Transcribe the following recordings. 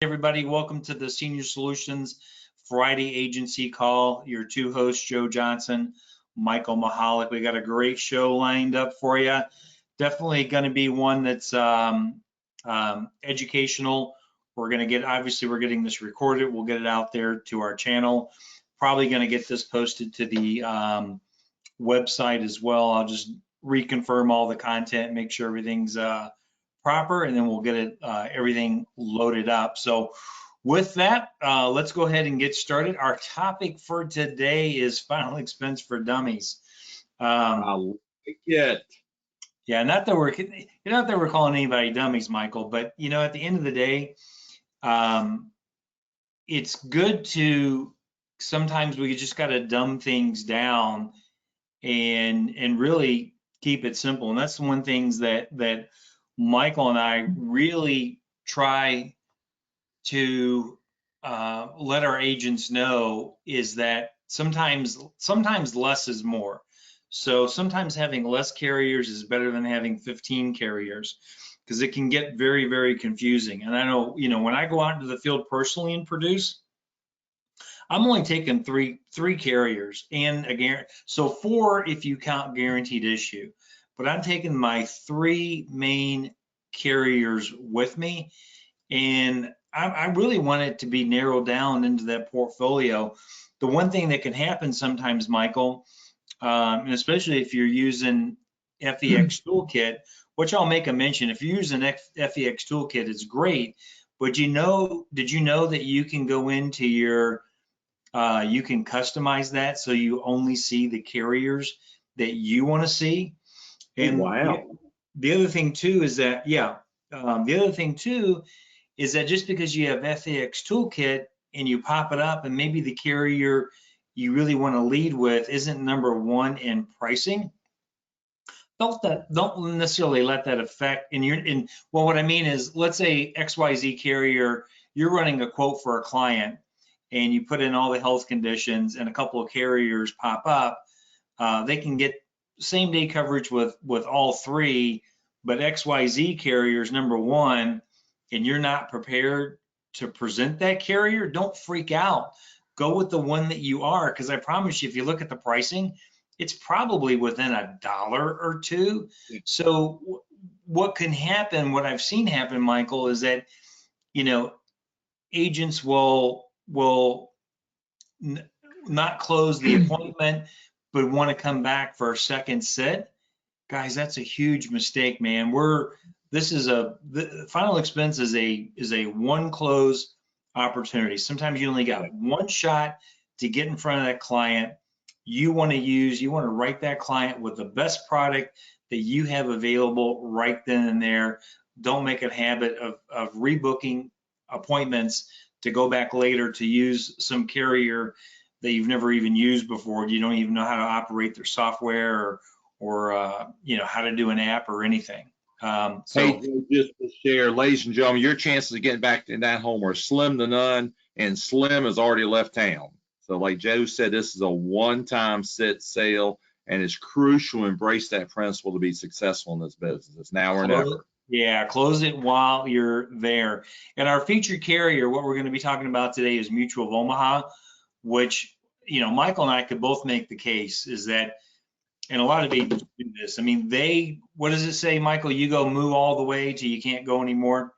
Everybody, welcome to the Senior Solutions Friday Agency Call. Your two hosts, Joe Johnson, Michael Mahalik. We got a great show lined up for you. Definitely going to be one that's educational. We're going to get, obviously, we're getting this recorded. We'll get it out there to our channel. Probably going to get this posted to the website as well. I'll just reconfirm all the content, make sure everything's proper, and then we'll get it everything loaded up. So with that, let's go ahead and get started. Our topic for today is final expense for dummies. I like it. Yeah, not that we're calling anybody dummies, Michael, but at the end of the day, it's good to sometimes we just got to dumb things down and really keep it simple. And that's one things that Michael and I really try to let our agents know is that sometimes less is more. So sometimes having less carriers is better than having 15 carriers because it can get very, very confusing. And I know, when I go out into the field personally and produce, I'm only taking three carriers and so 4 if you count guaranteed issue. But I'm taking my 3 main carriers with me, and I really want it to be narrowed down into that portfolio. The one thing that can happen sometimes, Michael, and especially if you're using FEX Toolkit, which I'll make a mention, if you're using FEX Toolkit, it's great, but did you know that you can go into your you can customize that so you only see the carriers that you want to see. And wow. The other thing too is that, just because you have FAX Toolkit and you pop it up and maybe the carrier you really want to lead with isn't number 1 in pricing, don't necessarily let that affect. Well, what I mean is, let's say XYZ carrier, you're running a quote for a client and you put in all the health conditions and a couple of carriers pop up, they can get same day coverage with all 3, but XYZ carrier is number 1 and you're not prepared to present that carrier, don't freak out. Go with the one that you are, because I promise you, if you look at the pricing, it's probably within $1 or $2. So what can happen, what I've seen happen, Michael, is that, agents will not close the appointment, but want to come back for a second sit. Guys, that's a huge mistake, man. The final expense is a one close opportunity. Sometimes you only got one shot to get in front of that client. You want to write that client with the best product that you have available right then and there. Don't make a habit of rebooking appointments to go back later to use some carrier that you've never even used before. You don't even know how to operate their software or how to do an app or anything. Hey, just to share, ladies and gentlemen, your chances of getting back in that home are slim to none, and Slim has already left town. So like Joe said, this is a one-time sit sale, and it's crucial to embrace that principle to be successful in this business. It's now or never. Yeah, close it while you're there. And our featured carrier, what we're going to be talking about today is Mutual of Omaha, which, Michael and I could both make the case is that, and a lot of agents do this. I mean, what does it say, Michael? You go moo all the way till you can't go anymore.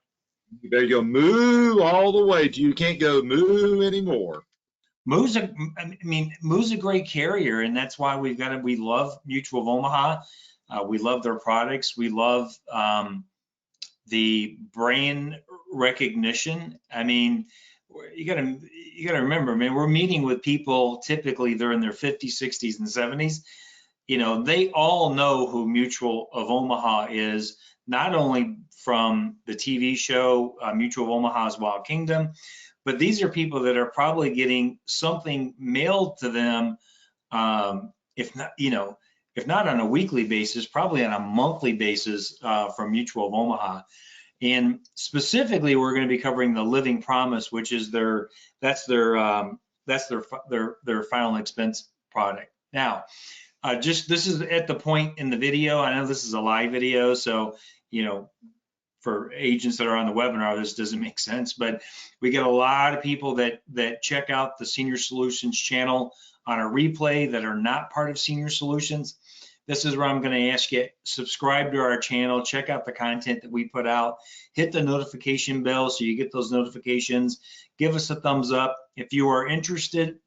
You better go moo all the way till you can't go moo anymore. Moo's a great carrier, and that's why we love Mutual of Omaha. We love their products. We love the brand recognition. I mean, you gotta remember, man, we're meeting with people typically they're in their 50s, 60s, and 70s. They all know who Mutual of Omaha is, not only from the TV show Mutual of Omaha's Wild Kingdom, but these are people that are probably getting something mailed to them, if not on a weekly basis, probably on a monthly basis from Mutual of Omaha. And specifically, we're going to be covering the Living Promise, which is their final expense product. Now, this is at the point in the video. I know this is a live video, so for agents that are on the webinar, this doesn't make sense, but we get a lot of people that check out the Senior Solutions channel on a replay that are not part of Senior Solutions. This is where I'm going to ask you, subscribe to our channel, check out the content that we put out, hit the notification bell so you get those notifications, give us a thumbs up. If you are interested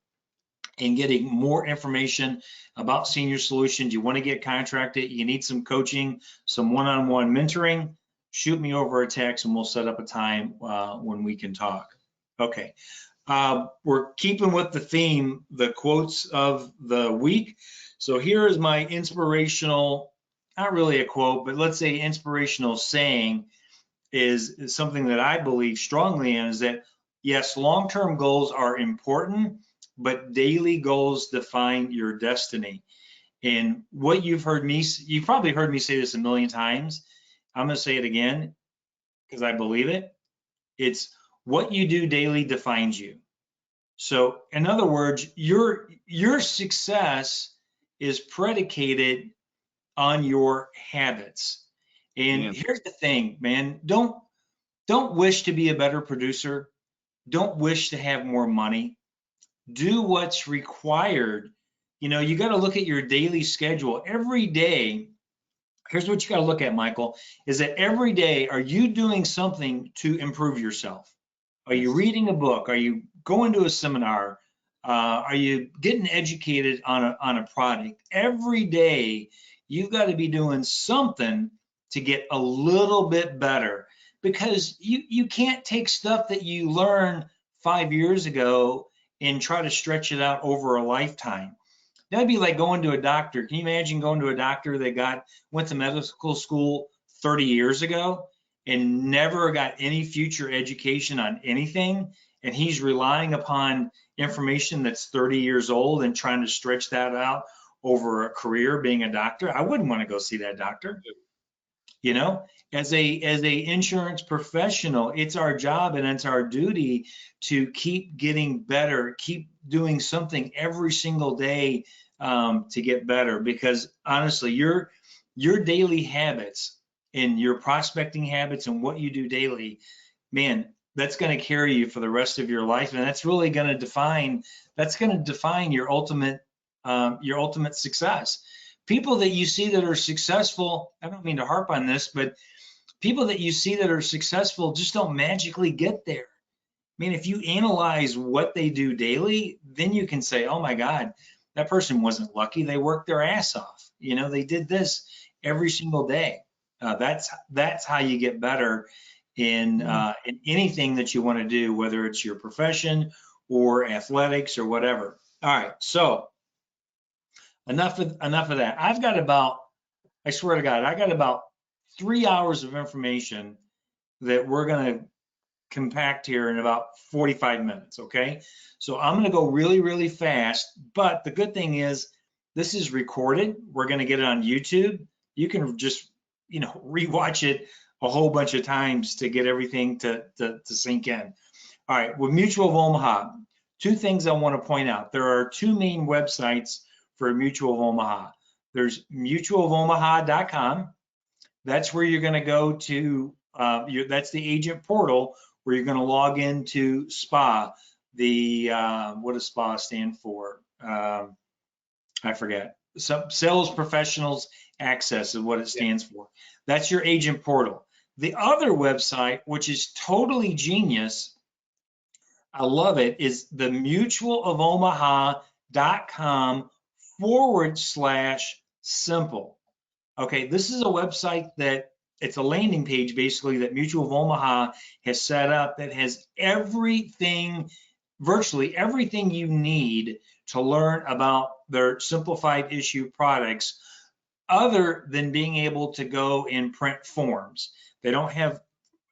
in getting more information about Senior Solutions, you want to get contracted, you need some coaching, some one-on-one mentoring, shoot me over a text and we'll set up a time when we can talk. Okay, we're keeping with the theme, the quotes of the week. So here is my inspirational, not really a quote, but let's say inspirational saying is something that I believe strongly in, is that yes, long-term goals are important, but daily goals define your destiny. And what you've probably heard me say this a million times. I'm going to say it again because I believe it. It's what you do daily defines you. So in other words, your success is predicated on your habits. And here's the thing, man, don't wish to be a better producer. Don't wish to have more money. Do what's required. You know, you got to look at your daily schedule every day. Here's what you got to look at, Michael, is that every day, are you doing something to improve yourself? Are you reading a book? Are you going to a seminar? Are you getting educated on a product? Every day, you've got to be doing something to get a little bit better, because you can't take stuff that you learned 5 years ago and try to stretch it out over a lifetime. That'd be like going to a doctor. Can you imagine going to a doctor that went to medical school 30 years ago and never got any future education on anything, and he's relying upon information that's 30 years old and trying to stretch that out over a career being a doctor? I wouldn't want to go see that doctor. You know, as a insurance professional, it's our job and it's our duty to keep getting better, keep doing something every single day to get better, because honestly, your daily habits and your prospecting habits and what you do daily, man, that's going to carry you for the rest of your life, and that's really going to define your ultimate success. People that you see that are successful, I don't mean to harp on this, but people that you see that are successful just don't magically get there. I mean, if you analyze what they do daily, then you can say, oh my God, that person wasn't lucky. They worked their ass off. You know, they did this every single day. That's how you get better in anything that you want to do, whether it's your profession or athletics or whatever. All right, so enough of that. I swear to God, I got about 3 hours of information that we're going to compact here in about 45 minutes, okay? So I'm going to go really, really fast, but the good thing is this is recorded. We're going to get it on YouTube. You can just, rewatch it a whole bunch of times to get everything to sink in. All right, with Mutual of Omaha, two things I want to point out. There are two main websites for Mutual of Omaha. There's mutualofomaha.com. That's where you're going to go to, that's the agent portal where you're going to log into SPA. What does SPA stand for? I forget. Sales Professionals Access is what it stands for. That's your agent portal. The other website, which is totally genius, I love it, is the mutualofomaha.com/simple. Okay, this is a website that it's a landing page basically that Mutual of Omaha has set up that has everything, virtually everything you need to learn about their simplified issue products, other than being able to go and print forms. They don't have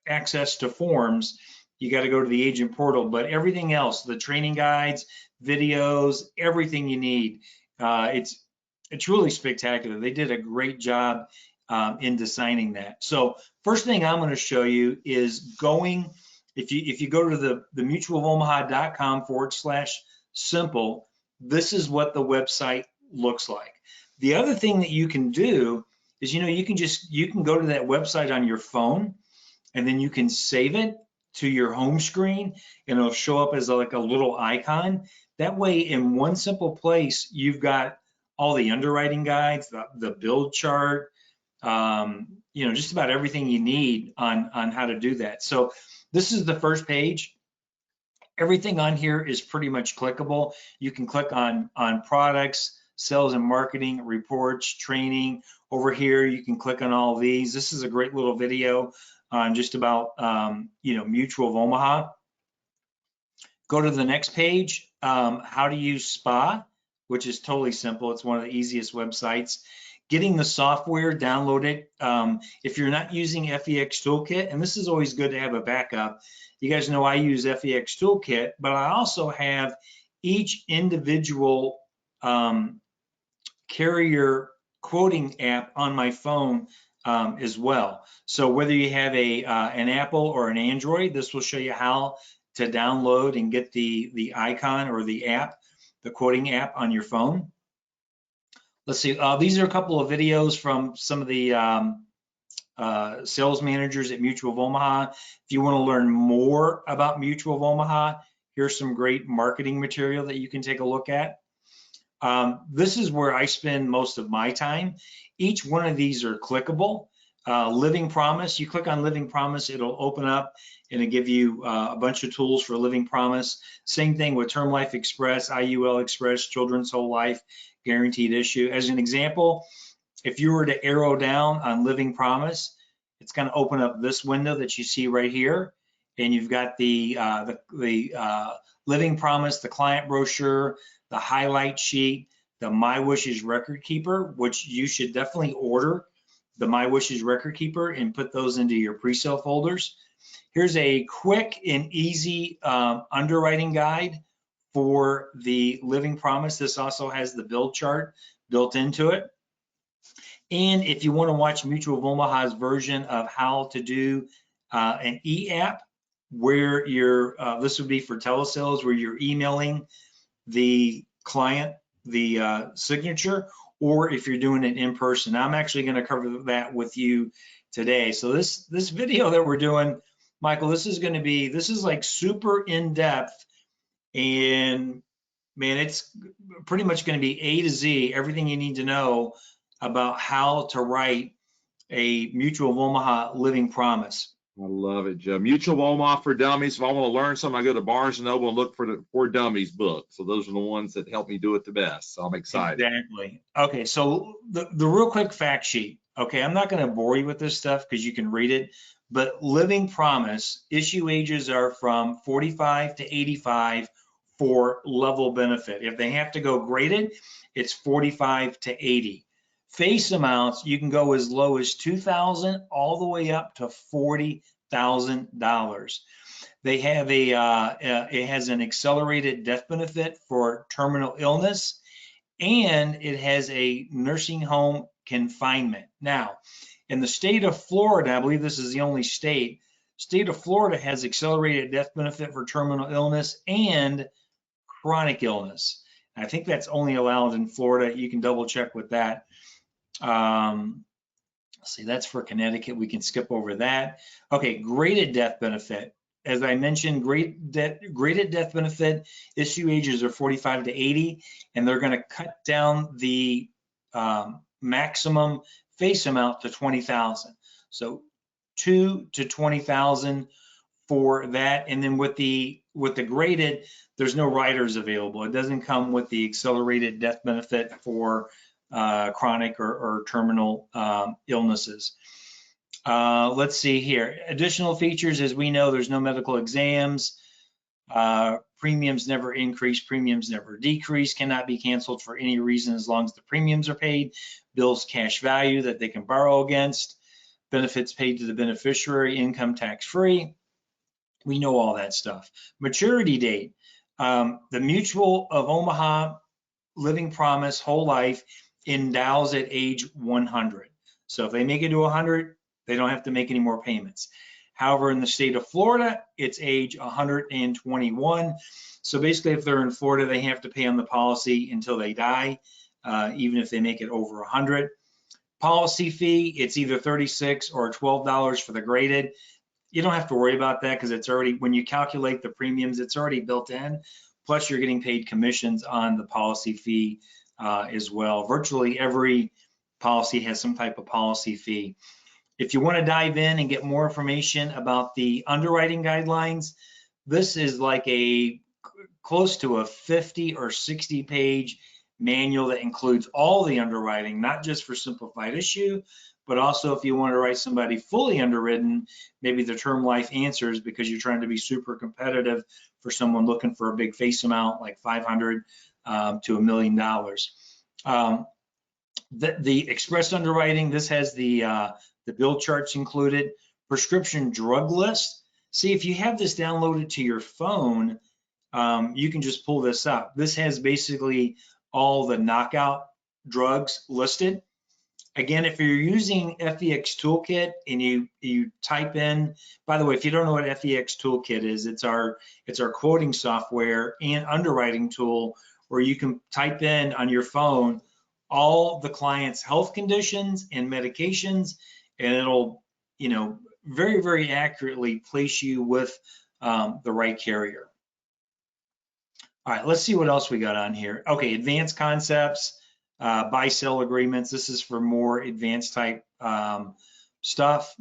access to forms. You got to go to the agent portal, but everything else, the training guides, videos, everything you need, it's really spectacular. They did a great job in designing that. So first thing I'm going to show you is if you go to the mutualofomaha.com/simple, this is what the website looks like. The other thing that you can do is, you can go to that website on your phone, and then you can save it to your home screen, and it'll show up as like a little icon. That way, in one simple place, you've got all the underwriting guides, the build chart, just about everything you need on how to do that. So this is the first page. Everything on here is pretty much clickable. You can click on products, sales and marketing, reports, training. Over here, you can click on all of these. This is a great little video on just about, Mutual of Omaha. Go to the next page, how to use SPA, which is totally simple. It's one of the easiest websites. Getting the software, download it. If you're not using FEX Toolkit, and this is always good to have a backup. You guys know I use FEX Toolkit, but I also have each individual carrier quoting app on my phone as well. So whether you have an Apple or an Android, this will show you how to download and get the icon or the app, the quoting app on your phone. Let's see, these are a couple of videos from some of the sales managers at Mutual of Omaha. If you want to learn more about Mutual of Omaha, here's some great marketing material that you can take a look at. This is where I spend most of my time. Each one of these are clickable. Living Promise, you click on Living Promise, it'll open up and it'll give you a bunch of tools for Living Promise. Same thing with Term Life Express, IUL Express, Children's Whole Life, Guaranteed Issue. As an example, if you were to arrow down on Living Promise, it's going to open up this window that you see right here, and you've got the Living Promise, the client brochure, the highlight sheet, the My Wishes record keeper, which you should definitely order the My Wishes record keeper and put those into your pre-sale folders. Here's a quick and easy underwriting guide for the Living Promise. This also has the build chart built into it. And if you want to watch Mutual of Omaha's version of how to do an e-app, where you're, this would be for telesales, where you're emailing the client the signature, or if you're doing it in person. I'm actually going to cover that with you today. So this video that we're doing, Michael, this is like super in-depth, and man, it's pretty much going to be A to Z, everything you need to know about how to write a Mutual of Omaha Living Promise. I love it, Joe. Mutual of Omaha for Dummies. If I want to learn something, I go to Barnes & Noble and look for the For Dummies book. So those are the ones that help me do it the best. So I'm excited. Exactly. Okay, so the real quick fact sheet. Okay, I'm not going to bore you with this stuff because you can read it, but Living Promise, issue ages are from 45 to 85 for level benefit. If they have to go graded, it's 45 to 80. Face amounts, you can go as low as $2,000 all the way up to $40,000. They have it has an accelerated death benefit for terminal illness, and it has a nursing home confinement. Now, in the state of Florida, I believe this is the only state of Florida has accelerated death benefit for terminal illness and chronic illness. I think that's only allowed in Florida. You can double check with that. See, that's for Connecticut. We can skip over that. Okay, graded death benefit. As I mentioned, graded death benefit issue ages are 45 to 80, and they're going to cut down the maximum face amount to 20,000. So 2 to 20,000 for that. And then with the graded, there's no riders available. It doesn't come with the accelerated death benefit for chronic or terminal illnesses. Let's see here. Additional features, as we know, there's no medical exams. Premiums never increase, premiums never decrease, cannot be canceled for any reason as long as the premiums are paid. Bills cash value that they can borrow against. Benefits paid to the beneficiary, income tax free. We know all that stuff. Maturity date. The Mutual of Omaha Living Promise Whole Life endows at age 100. So if they make it to 100, they don't have to make any more payments. However, in the state of Florida, it's age 121. So basically, if they're in Florida, they have to pay on the policy until they die, even if they make it over 100. Policy fee, it's either $36 or $12 for the graded. you don't have to worry about that because it's already, when you calculate the premiums, it's already built in. Plus you're getting paid commissions on the policy fee as well. Virtually every policy has some type of policy fee. If you want to dive in and get more information about the underwriting guidelines, this is like a close to a 50 or 60 page manual that includes all the underwriting, not just for simplified issue, but also if you want to write somebody fully underwritten, maybe the term life answers because you're trying to be super competitive for someone looking for a big face amount like 500 to $1 million. The express underwriting, this has the bill charts included. Prescription drug list. See, if you have this downloaded to your phone, you can just pull this up. This has basically all the knockout drugs listed. Again, if you're using FEX Toolkit and you type in, by the way, if you don't know what FEX Toolkit is, it's our quoting software and underwriting tool where you can type in on your phone all the client's health conditions and medications, and it'll, very, very accurately place you with the right carrier. All right, let's see what else we got on here. Okay, advanced concepts, buy-sell agreements. This is for more advanced type stuff.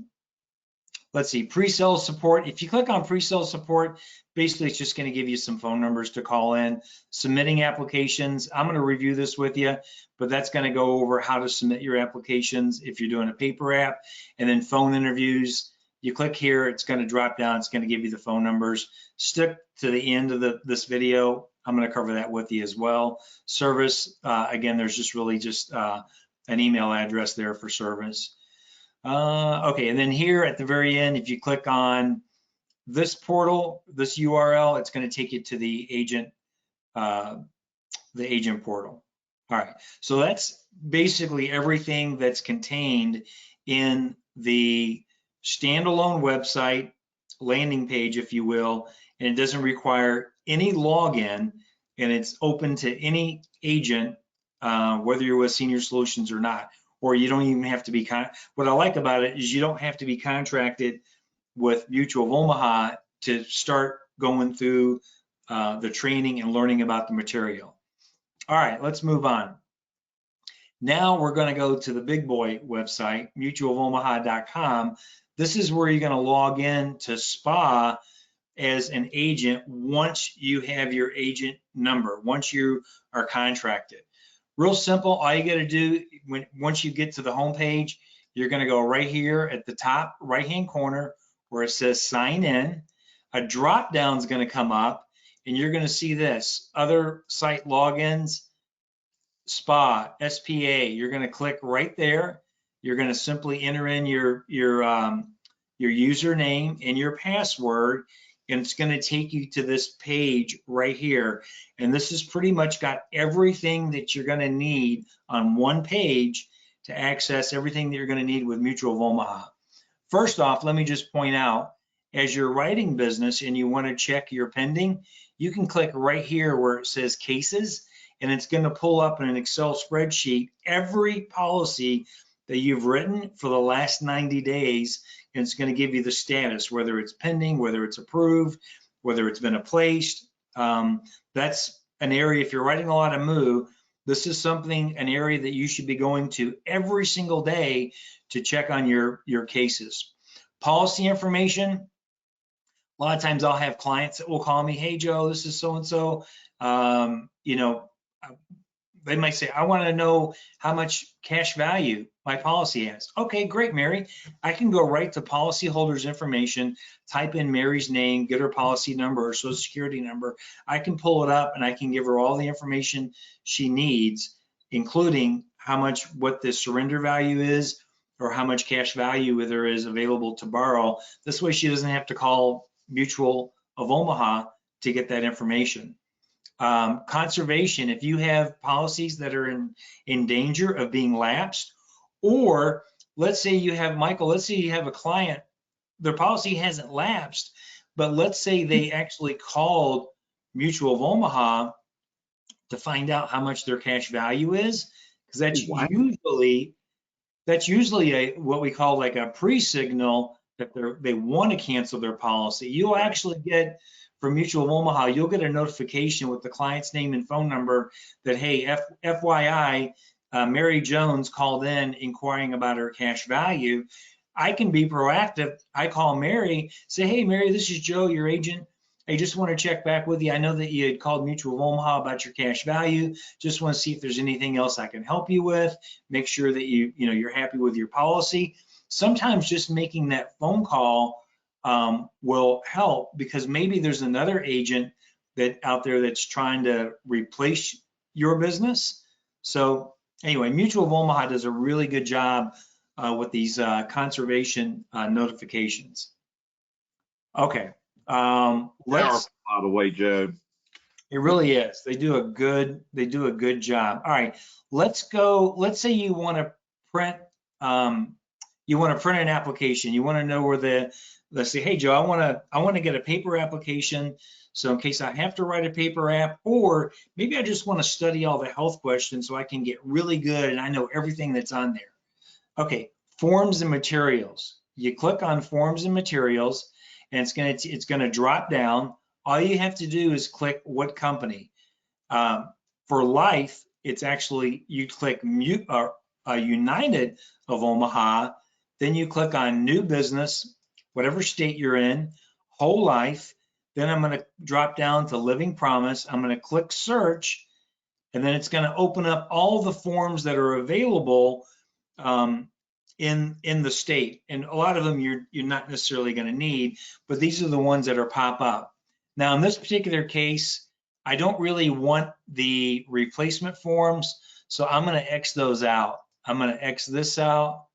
Let's see, pre-sale support. If you click on pre-sale support, basically it's just going to give you some phone numbers to call in. Submitting applications, I'm going to review this with you, but that's going to go over how to submit your applications if you're doing a paper app. And then phone interviews, you click here, it's going to drop down, it's going to give you the phone numbers. Stick to the end of this video. I'm going to cover that with you as well. Service, again, there's just really just an email address there for service. Okay, and then here at the very end, if you click on this portal, this URL, it's going to take you to the agent portal. All right, so that's basically everything that's contained in the standalone website landing page, if you will, and it doesn't require any login, and it's open to any agent, whether you're with Senior Solutions or not, or you don't even have to be, what I like about it is you don't have to be contracted with Mutual of Omaha to start going through the training and learning about the material. All right, let's move on. Now we're going to go to the big boy website, mutualofomaha.com. This is where you're going to log in to SPA as an agent once you have your agent number, once you are contracted. Real simple, all you got to do, once you get to the home page, you're going to go right here at the top right-hand corner where it says sign in. A drop down is going to come up, and you're going to see this, other site logins, SPA, SPA. You're going to click right there. You're going to simply enter in your username and your password, and it's going to take you to this page right here. And this has pretty much got everything that you're going to need on one page to access everything that you're going to need with Mutual of Omaha. First off, let me just point out, as you're writing business and you want to check your pending, you can click right here where it says cases, and it's going to pull up in an Excel spreadsheet every policy that you've written for the last 90 days, and it's going to give you the status, whether it's pending, whether it's approved, whether it's been placed. That's an area, if you're writing a lot of MOO, this is an area that you should be going to every single day to check on your cases. Policy information, a lot of times I'll have clients that will call me, hey Joe, this is so-and-so, they might say, I want to know how much cash value my policy has. Okay, great, Mary. I can go right to policyholder's information, type in Mary's name, get her policy number or social security number. I can pull it up and I can give her all the information she needs, including what the surrender value is or how much cash value there is available to borrow. This way she doesn't have to call Mutual of Omaha to get that information. Conservation, if you have policies that are in danger of being lapsed, or let's say you have, Michael, let's say you have a client, their policy hasn't lapsed, but let's say they actually called Mutual of Omaha to find out how much their cash value is, because that's usually what we call like a pre-signal that they want to cancel their policy, you'll actually get, from Mutual of Omaha, you'll get a notification with the client's name and phone number that, hey, FYI, Mary Jones called in inquiring about her cash value. I can be proactive. I call Mary, say, hey, Mary, this is Joe, your agent. I just want to check back with you. I know that you had called Mutual of Omaha about your cash value. Just want to see if there's anything else I can help you with. Make sure that you're happy with your policy. Sometimes just making that phone call will help, because maybe there's another agent that out there that's trying to replace your business. So anyway, Mutual of Omaha does a really good job with these conservation notifications. Okay. By the way, Joe. It really is. They do a good job. All right, let's go. Let's say you want to print an application. You want to know where let's say, hey Joe, I want to get a paper application. So in case I have to write a paper app, or maybe I just want to study all the health questions so I can get really good and I know everything that's on there. Okay, forms and materials. You click on forms and materials, and it's gonna drop down. All you have to do is click what company. For life, it's actually, you click United of Omaha, then you click on new business, whatever state you're in, whole life. Then I'm gonna drop down to Living Promise. I'm gonna click search, and then it's gonna open up all the forms that are available in the state. And a lot of them you're not necessarily gonna need, but these are the ones that are pop up. Now in this particular case, I don't really want the replacement forms, so I'm gonna X those out. I'm gonna X this out,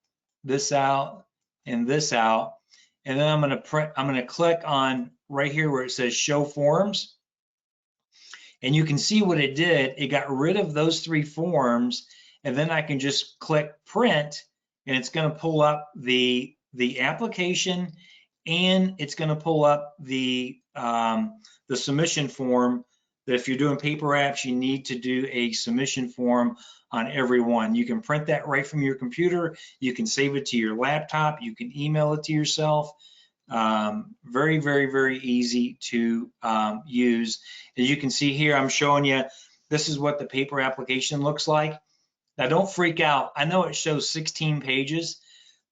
and this out. And then I'm gonna click on right here where it says show forms. And you can see what it did. It got rid of those 3 forms, and then I can just click print, and it's gonna pull up the application, and it's gonna pull up the submission form. That if you're doing paper apps, you need to do a submission form on every one. You can print that right from your computer. You can save it to your laptop. You can email it to yourself. Very, very, very easy to use. As you can see here, I'm showing you, this is what the paper application looks like. Now don't freak out. I know it shows 16 pages.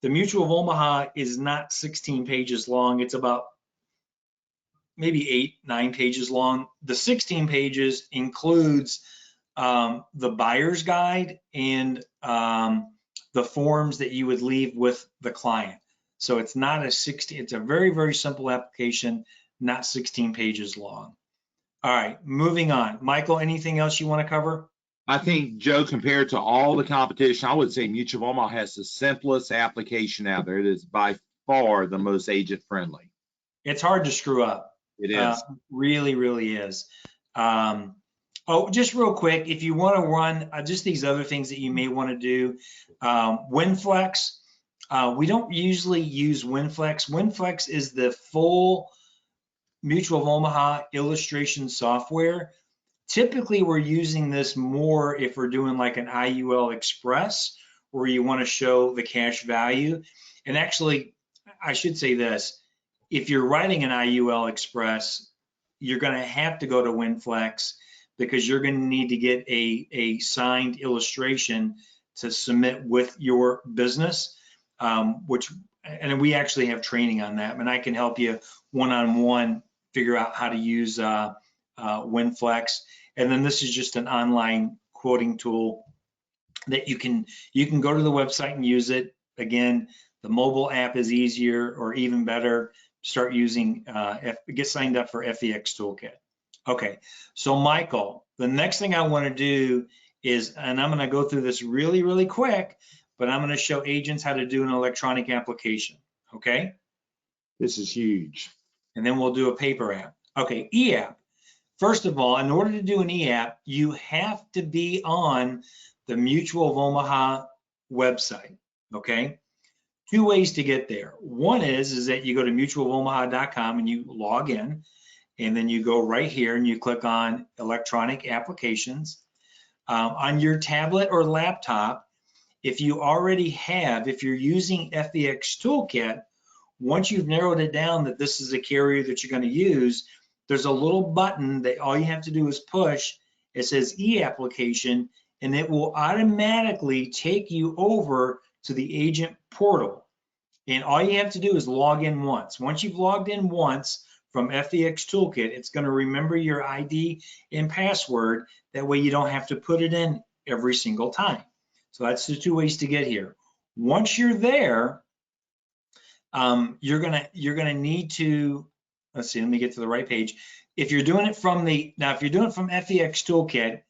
The Mutual of Omaha is not 16 pages long. It's about maybe 8, 9 pages long. The 16 pages includes the buyer's guide and the forms that you would leave with the client. So it's not it's a very, very simple application, not 16 pages long. All right, moving on. Michael, anything else you want to cover? I think, Joe, compared to all the competition, I would say Mutual of Omaha has the simplest application out there. It is by far the most agent friendly. It's hard to screw up. It is. Really, really is. Oh, just real quick, if you want to run just these other things that you may want to do, WinFlex. We don't usually use WinFlex. WinFlex is the full Mutual of Omaha illustration software. Typically, we're using this more if we're doing like an IUL Express, where you want to show the cash value. And actually, I should say this, if you're writing an IUL Express, you're going to have to go to WinFlex, because you're going to need to get a signed illustration to submit with your business, and we actually have training on that, and I can help you one-on-one figure out how to use WinFlex. And then this is just an online quoting tool that you can go to the website and use it. Again, the mobile app is easier, or even better, start using, get signed up for FEX Toolkit. Okay, so Michael, the next thing I want to do is, and I'm going to go through this really, really quick, but I'm going to show agents how to do an electronic application, okay? This is huge. And then we'll do a paper app. Okay, e-app. First of all, in order to do an e-app, you have to be on the Mutual of Omaha website, okay? 2 ways to get there. One is that you go to mutualofomaha.com and you log in, and then you go right here and you click on electronic applications. On your tablet or laptop, if you're using FEX Toolkit, Once you've narrowed it down that this is a carrier that you're going to use, there's a little button that all you have to do is push. It says e-application, and it will automatically take you over to the agent portal. And all you have to do is log in once. Once you've logged in once from FEX Toolkit, it's going to remember your ID and password. That way you don't have to put it in every single time. So that's the two ways to get here. Once you're there, you're gonna need to, let's see, let me get to the right page. If you're doing it from if you're doing it from FEX Toolkit,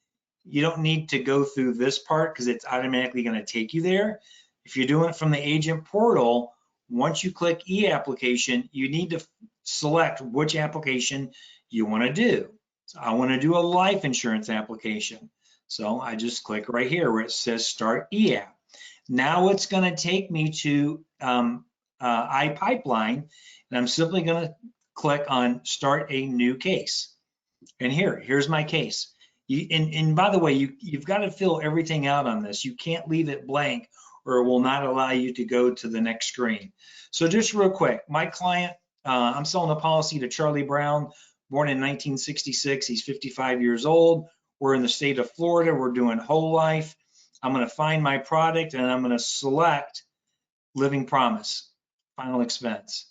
you don't need to go through this part because it's automatically going to take you there. If you're doing it from the agent portal, once you click e-application, you need to select which application you want to do. So I want to do a life insurance application. So I just click right here where it says start e-app. Now it's going to take me to iPipeline, and I'm simply going to click on start a new case. And here's my case. And by the way, you've got to fill everything out on this. You can't leave it blank or it will not allow you to go to the next screen. So just real quick, my client, I'm selling a policy to Charlie Brown, born in 1966. He's 55 years old. We're in the state of Florida. We're doing whole life. I'm going to find my product and I'm going to select Living Promise, final expense.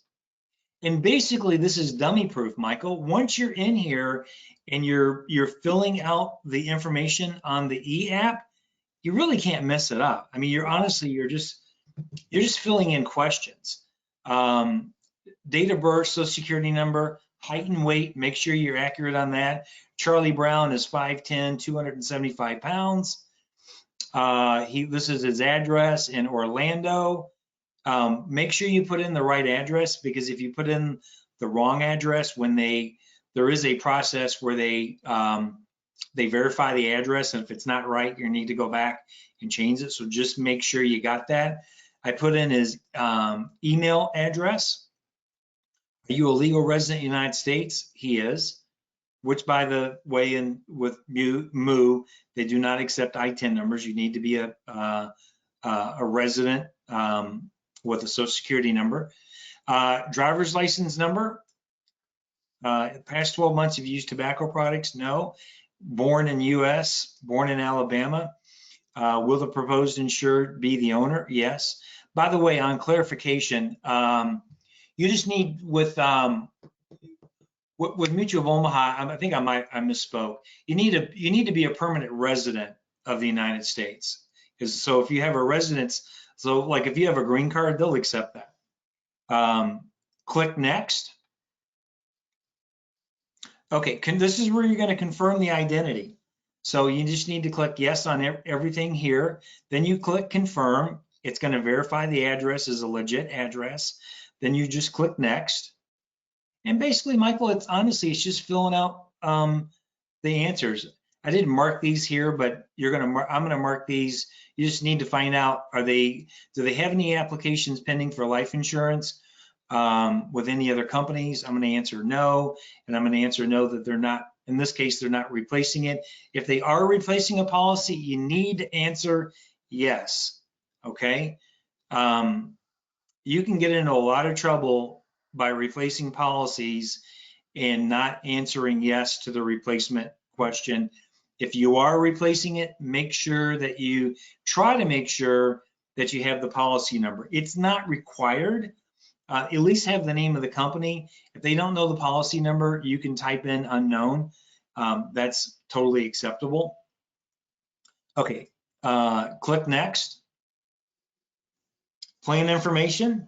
And basically this is dummy proof, Michael. Once you're in here and you're filling out the information on the e-app, you really can't mess it up. I mean, you're just filling in questions. Date of birth, social security number, height and weight, make sure you're accurate on that. Charlie Brown is 5'10", 275 pounds. This is his address in Orlando. Make sure you put in the right address, because if you put in the wrong address, there is a process where they verify the address, and if it's not right, you need to go back and change it. So just make sure you got that. I put in his email address. Are you a legal resident of the United States? He is, which by the way, with MU, they do not accept ITIN numbers. You need to be a resident with a social security number. Driver's license number. Past 12 months, have you used tobacco products? No. Born in US, born in Alabama. Will the proposed insured be the owner? Yes. By the way, on clarification, you just need with Mutual of Omaha, I think I misspoke. You need to be a permanent resident of the United States. So if you have a residence, so like if you have a green card, they'll accept that. Click next. Okay, this is where you're going to confirm the identity. So you just need to click yes on everything here. Then you click confirm. It's going to verify the address is a legit address. Then you just click next. And basically, Michael, it's just filling out the answers. I didn't mark these here, but I'm going to mark these. You just need to find out, do they have any applications pending for life insurance with any other companies? I'm going to answer no, and I'm going to answer no that they're not, in this case, they're not replacing it. If they are replacing a policy, you need to answer yes, okay? You can get into a lot of trouble by replacing policies and not answering yes to the replacement question. If you are replacing it, try to make sure that you have the policy number. It's not required. At least have the name of the company. If they don't know the policy number, you can type in unknown. That's totally acceptable. Okay, click next. Plan information.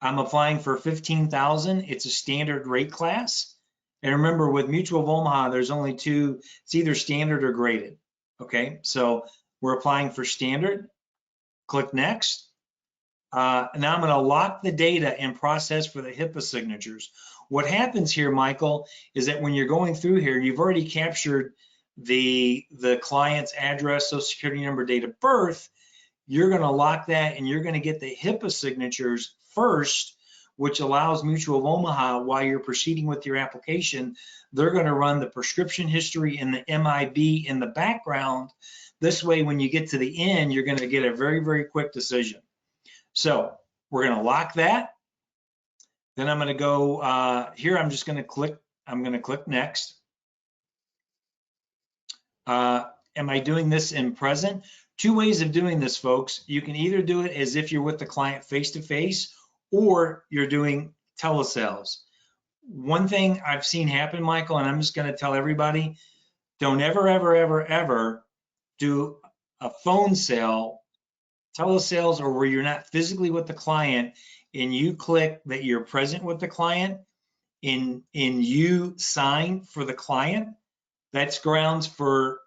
I'm applying for 15,000. It's a standard rate class. And remember, with Mutual of Omaha, there's only two. It's either standard or graded. Okay, so we're applying for standard. Click next. Now I'm going to lock the data and process for the HIPAA signatures. What happens here, Michael, is that when you're going through here, you've already captured the client's address, social security number, date of birth. You're going to lock that, and you're going to get the HIPAA signatures first, which allows Mutual of Omaha, while you're proceeding with your application, they're going to run the prescription history and the MIB in the background. This way, when you get to the end, you're going to get a very, very quick decision. So we're going to lock that. Then I'm going to go here. I'm just going to click. I'm going to click next. Am I doing this in present? Two ways of doing this, folks. You can either do it as if you're with the client face to face, or you're doing telesales. One thing I've seen happen, Michael, and I'm just going to tell everybody, don't ever, ever, ever, ever do a phone sale, telesales, or where you're not physically with the client and you click that you're present with the client and you sign for the client. That's grounds for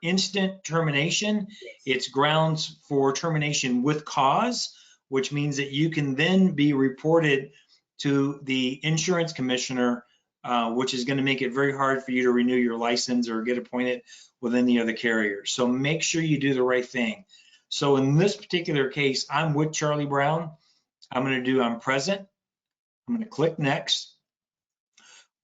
instant termination. It's grounds for termination with cause, which means that you can then be reported to the insurance commissioner, which is going to make it very hard for you to renew your license or get appointed with any other carrier. So make sure you do the right thing. So in this particular case, I'm with Charlie Brown. I'm going to do I'm present. I'm going to click next.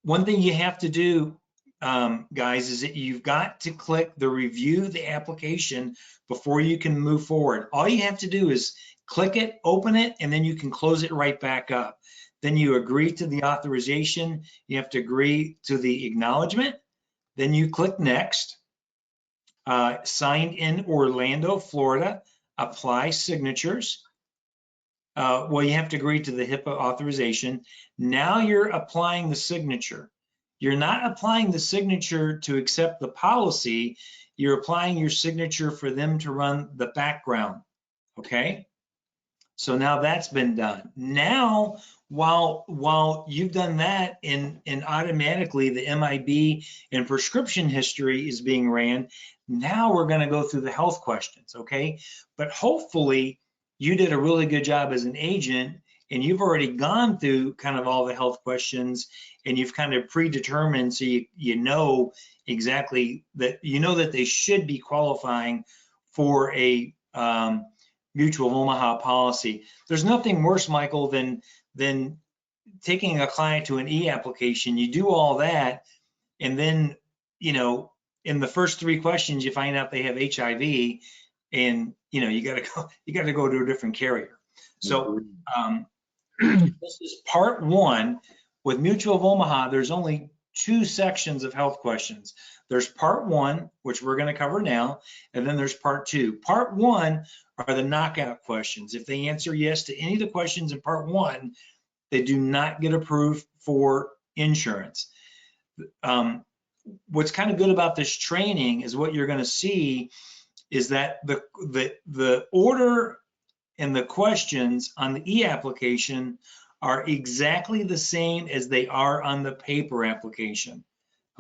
One thing you have to do, guys, is that you've got to click the review the application before you can move forward. All you have to do is click it, open it, and then you can close it right back up. Then you agree to the authorization. You have to agree to the acknowledgement. Then you click next. Signed in Orlando, Florida. Apply signatures. Well, you have to agree to the HIPAA authorization. Now you're applying the signature. You're not applying the signature to accept the policy. You're applying your signature for them to run the background, okay? So now that's been done. Now, while you've done that and automatically the MIB and prescription history is being ran, now we're gonna go through the health questions, okay? But hopefully you did a really good job as an agent and you've already gone through kind of all the health questions and you've kind of predetermined, so you know exactly that, you know that they should be qualifying for a Mutual of Omaha policy. There's nothing worse, Michael, than taking a client to an e-application. You do all that, and then, you know, in the first 3 questions, you find out they have HIV, and you know you got to go to a different carrier. So this is part 1 with Mutual of Omaha. There's only 2 sections of health questions. There's part 1, which we're going to cover now, and then there's part 2. Part 1 are the knockout questions. If they answer yes to any of the questions in part 1, they do not get approved for insurance. What's kind of good about this training is what you're going to see is that the order and the questions on the e-application are exactly the same as they are on the paper application.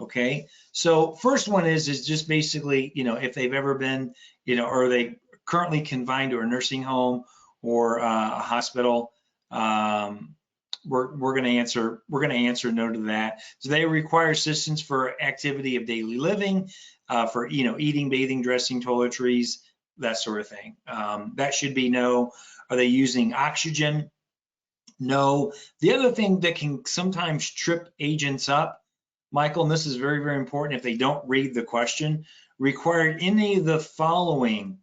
Okay, so first one is just basically, you know, if they've ever been, you know, are they currently confined to a nursing home or a hospital? We're going to answer no to that. So they require assistance for activity of daily living, for, you know, eating, bathing, dressing, toiletries, that sort of thing. That should be no. Are they using oxygen? No. The other thing that can sometimes trip agents up, Michael, and this is very, very important if they don't read the question, required any of the following,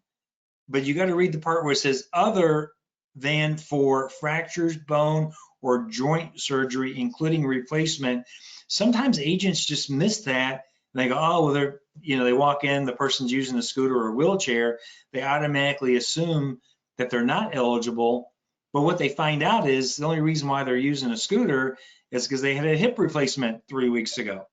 but you got to read the part where it says other than for fractures, bone, or joint surgery, including replacement. Sometimes agents just miss that. And they go, oh, well, they're, you know, they walk in, the person's using a scooter or a wheelchair. They automatically assume that they're not eligible. But what they find out is the only reason why they're using a scooter is because they had a hip replacement 3 weeks ago,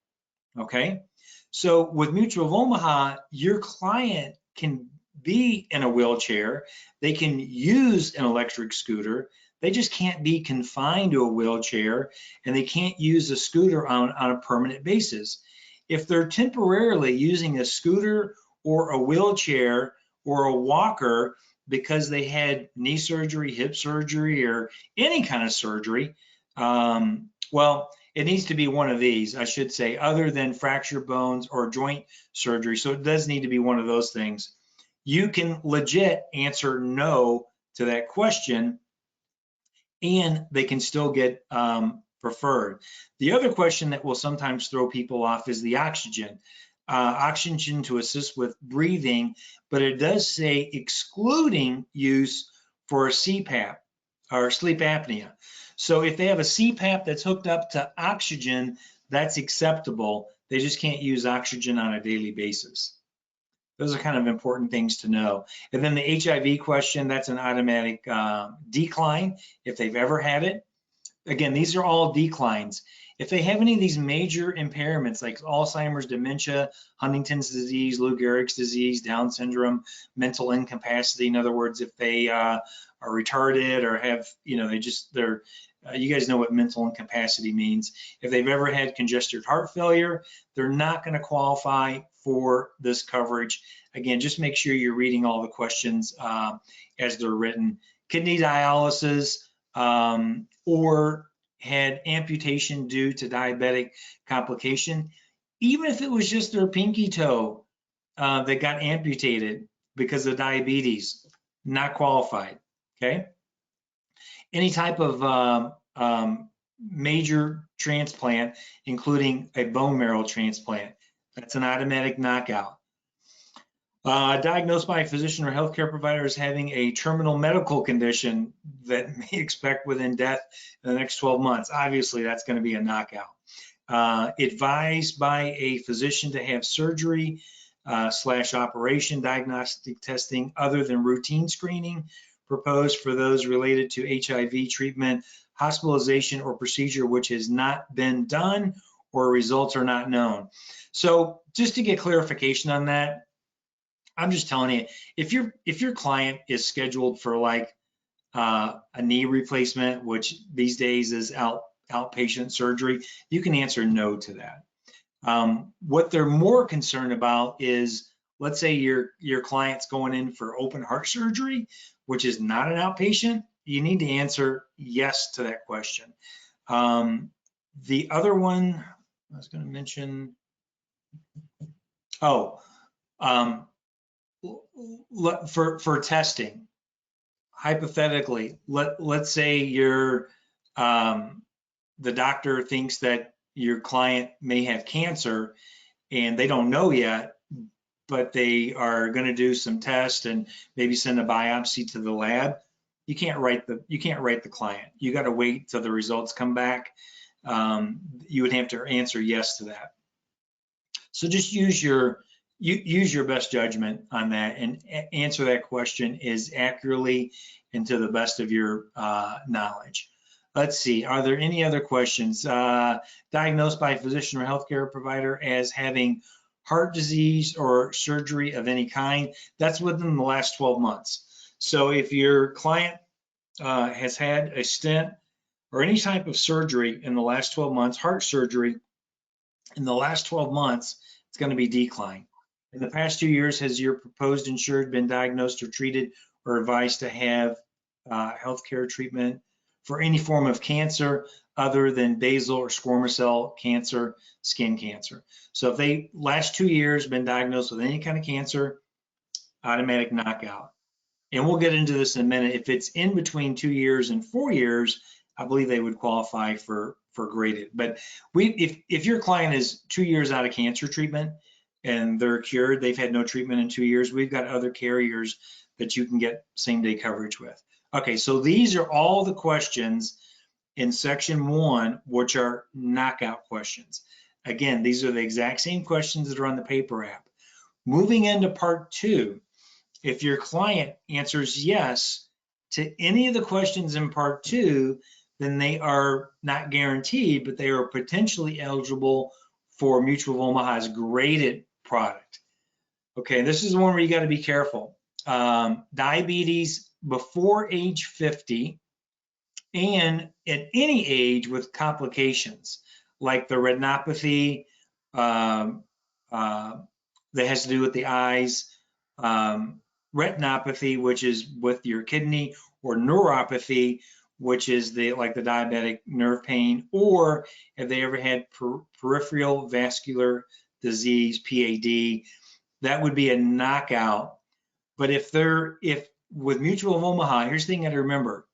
okay? So with Mutual of Omaha, your client can be in a wheelchair, they can use an electric scooter, they just can't be confined to a wheelchair, and they can't use a scooter on a permanent basis. If they're temporarily using a scooter or a wheelchair or a walker because they had knee surgery, hip surgery, or any kind of surgery, well, it needs to be one of these, I should say, other than fractured bones or joint surgery. So it does need to be one of those things. You can legit answer no to that question, and they can still get preferred. The other question that will sometimes throw people off is the oxygen. Oxygen to assist with breathing, but it does say excluding use for CPAP or sleep apnea. So if they have a CPAP that's hooked up to oxygen, that's acceptable. They just can't use oxygen on a daily basis. Those are kind of important things to know. And then the HIV question, that's an automatic decline if they've ever had it. Again, these are all declines. If they have any of these major impairments like Alzheimer's, dementia, Huntington's disease, Lou Gehrig's disease, Down syndrome, mental incapacity, in other words, if they are retarded or have, you guys know what mental incapacity means. If they've ever had congestive heart failure, they're not going to qualify for this coverage. Again, just make sure you're reading all the questions as they're written. Kidney dialysis or had amputation due to diabetic complication, even if it was just their pinky toe that got amputated because of diabetes, not qualified, okay? Any type of major transplant, including a bone marrow transplant, that's an automatic knockout. Diagnosed by a physician or healthcare provider as having a terminal medical condition that may expect within death in the next 12 months. Obviously, that's going to be a knockout. Advised by a physician to have surgery / operation, diagnostic testing other than routine screening proposed for those related to HIV treatment, hospitalization, or procedure which has not been done or results are not known. So just to get clarification on that, I'm just telling you, if your client is scheduled for like a knee replacement, which these days is outpatient surgery, you can answer no to that. What they're more concerned about is, let's say your client's going in for open heart surgery, which is not an outpatient. You need to answer yes to that question. The other one I was going to mention, for testing, hypothetically, let's say the doctor thinks that your client may have cancer and they don't know yet, but they are going to do some tests and maybe send a biopsy to the lab. You can't write the client. You got to wait till the results come back. You would have to answer yes to that. So just use your best judgment on that and answer that question as accurately and to the best of your knowledge. Let's see, are there any other questions? Diagnosed by a physician or healthcare provider as having heart disease or surgery of any kind, that's within the last 12 months. So if your client has had a stent or any type of surgery in the last 12 months, heart surgery in the last 12 months, it's going to be decline. In the past 2 years, has your proposed insured been diagnosed or treated or advised to have healthcare treatment for any form of cancer other than basal or squamous cell cancer, skin cancer? So if they last 2 years been diagnosed with any kind of cancer, automatic knockout. And we'll get into this in a minute. If it's in between 2 years and 4 years, I believe they would qualify for graded. But if your client is 2 years out of cancer treatment and they're cured, they've had no treatment in 2 years, we've got other carriers that you can get same day coverage with. Okay, so these are all the questions in section 1, which are knockout questions. Again, these are the exact same questions that are on the paper app. Moving into part 2, if your client answers yes to any of the questions in part 2, then they are not guaranteed, but they are potentially eligible for Mutual of Omaha's graded product. Okay, this is the one where you got to be careful. Diabetes before age 50 and at any age with complications like the retinopathy that has to do with the eyes, retinopathy, which is with your kidney, or neuropathy, which is like the diabetic nerve pain, or have they ever had peripheral vascular disease, PAD, that would be a knockout. But if with Mutual of Omaha, here's the thing to remember.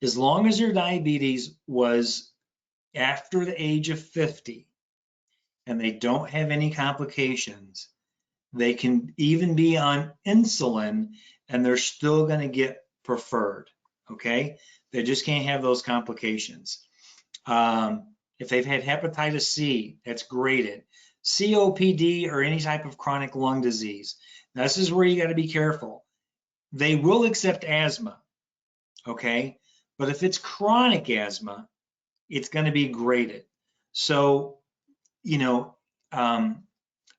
As long as their diabetes was after the age of 50 and they don't have any complications, they can even be on insulin and they're still going to get preferred. Okay, They just can't have those complications. If they've had hepatitis C, that's graded. COPD or any type of chronic lung disease. Now, this is where you got to be careful. They will accept asthma, okay? But if it's chronic asthma, it's going to be graded. So, you know,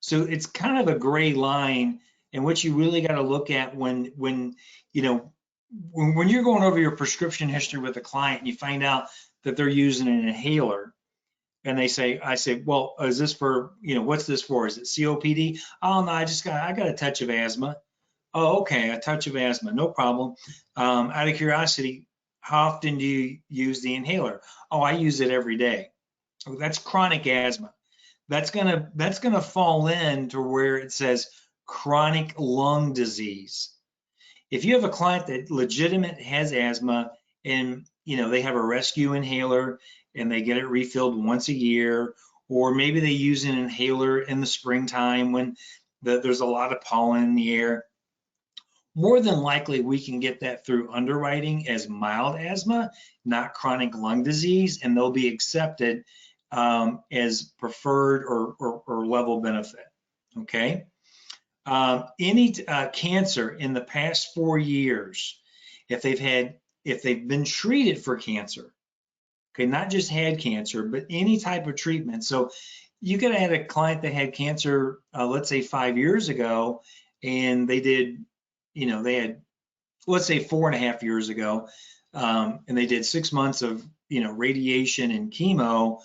so it's kind of a gray line in which you really got to look at when you know, when you're going over your prescription history with a client and you find out that they're using an inhaler, and I say, well, is this for, you know, what's this for? Is it COPD? Oh no, I got a touch of asthma. Oh, okay, a touch of asthma, no problem. Out of curiosity, how often do you use the inhaler? Oh, I use it every day. Oh, that's chronic asthma. That's gonna fall into where it says chronic lung disease. If you have a client that legitimate has asthma and, you know, they have a rescue inhaler and they get it refilled once a year, or maybe they use an inhaler in the springtime when there's a lot of pollen in the air, more than likely we can get that through underwriting as mild asthma, not chronic lung disease, and they'll be accepted as preferred or level benefit, okay? Any cancer in the past 4 years, if they've been treated for cancer, okay, not just had cancer, but any type of treatment. So you could have had a client that had cancer, let's say 5 years ago, and they did, you know, they had, let's say 4.5 years ago, and they did 6 months of, you know, radiation and chemo,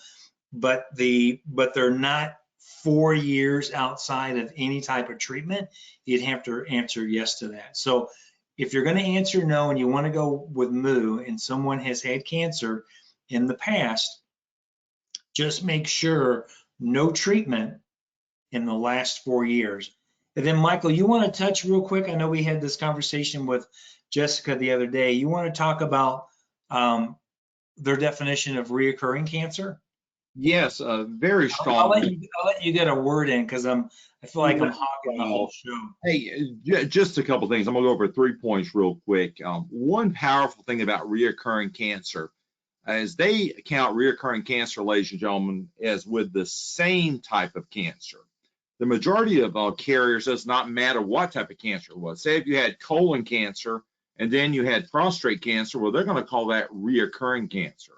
but they're not 4 years outside of any type of treatment. You'd have to answer yes to that. So if you're going to answer no and you want to go with moo and someone has had cancer in the past, just make sure no treatment in the last 4 years. And then Michael, you want to touch real quick? I know we had this conversation with Jessica the other day. You want to talk about their definition of reoccurring cancer? Yes, very I'll strong. let you get a word in because I feel like I'm hogging the whole show. Hey, just a couple things. I'm gonna go over 3 points real quick. One powerful thing about reoccurring cancer is they count reoccurring cancer, ladies and gentlemen, as with the same type of cancer. The majority of carriers, does not matter what type of cancer it was. Say if you had colon cancer and then you had prostate cancer, well, they're going to call that reoccurring cancer.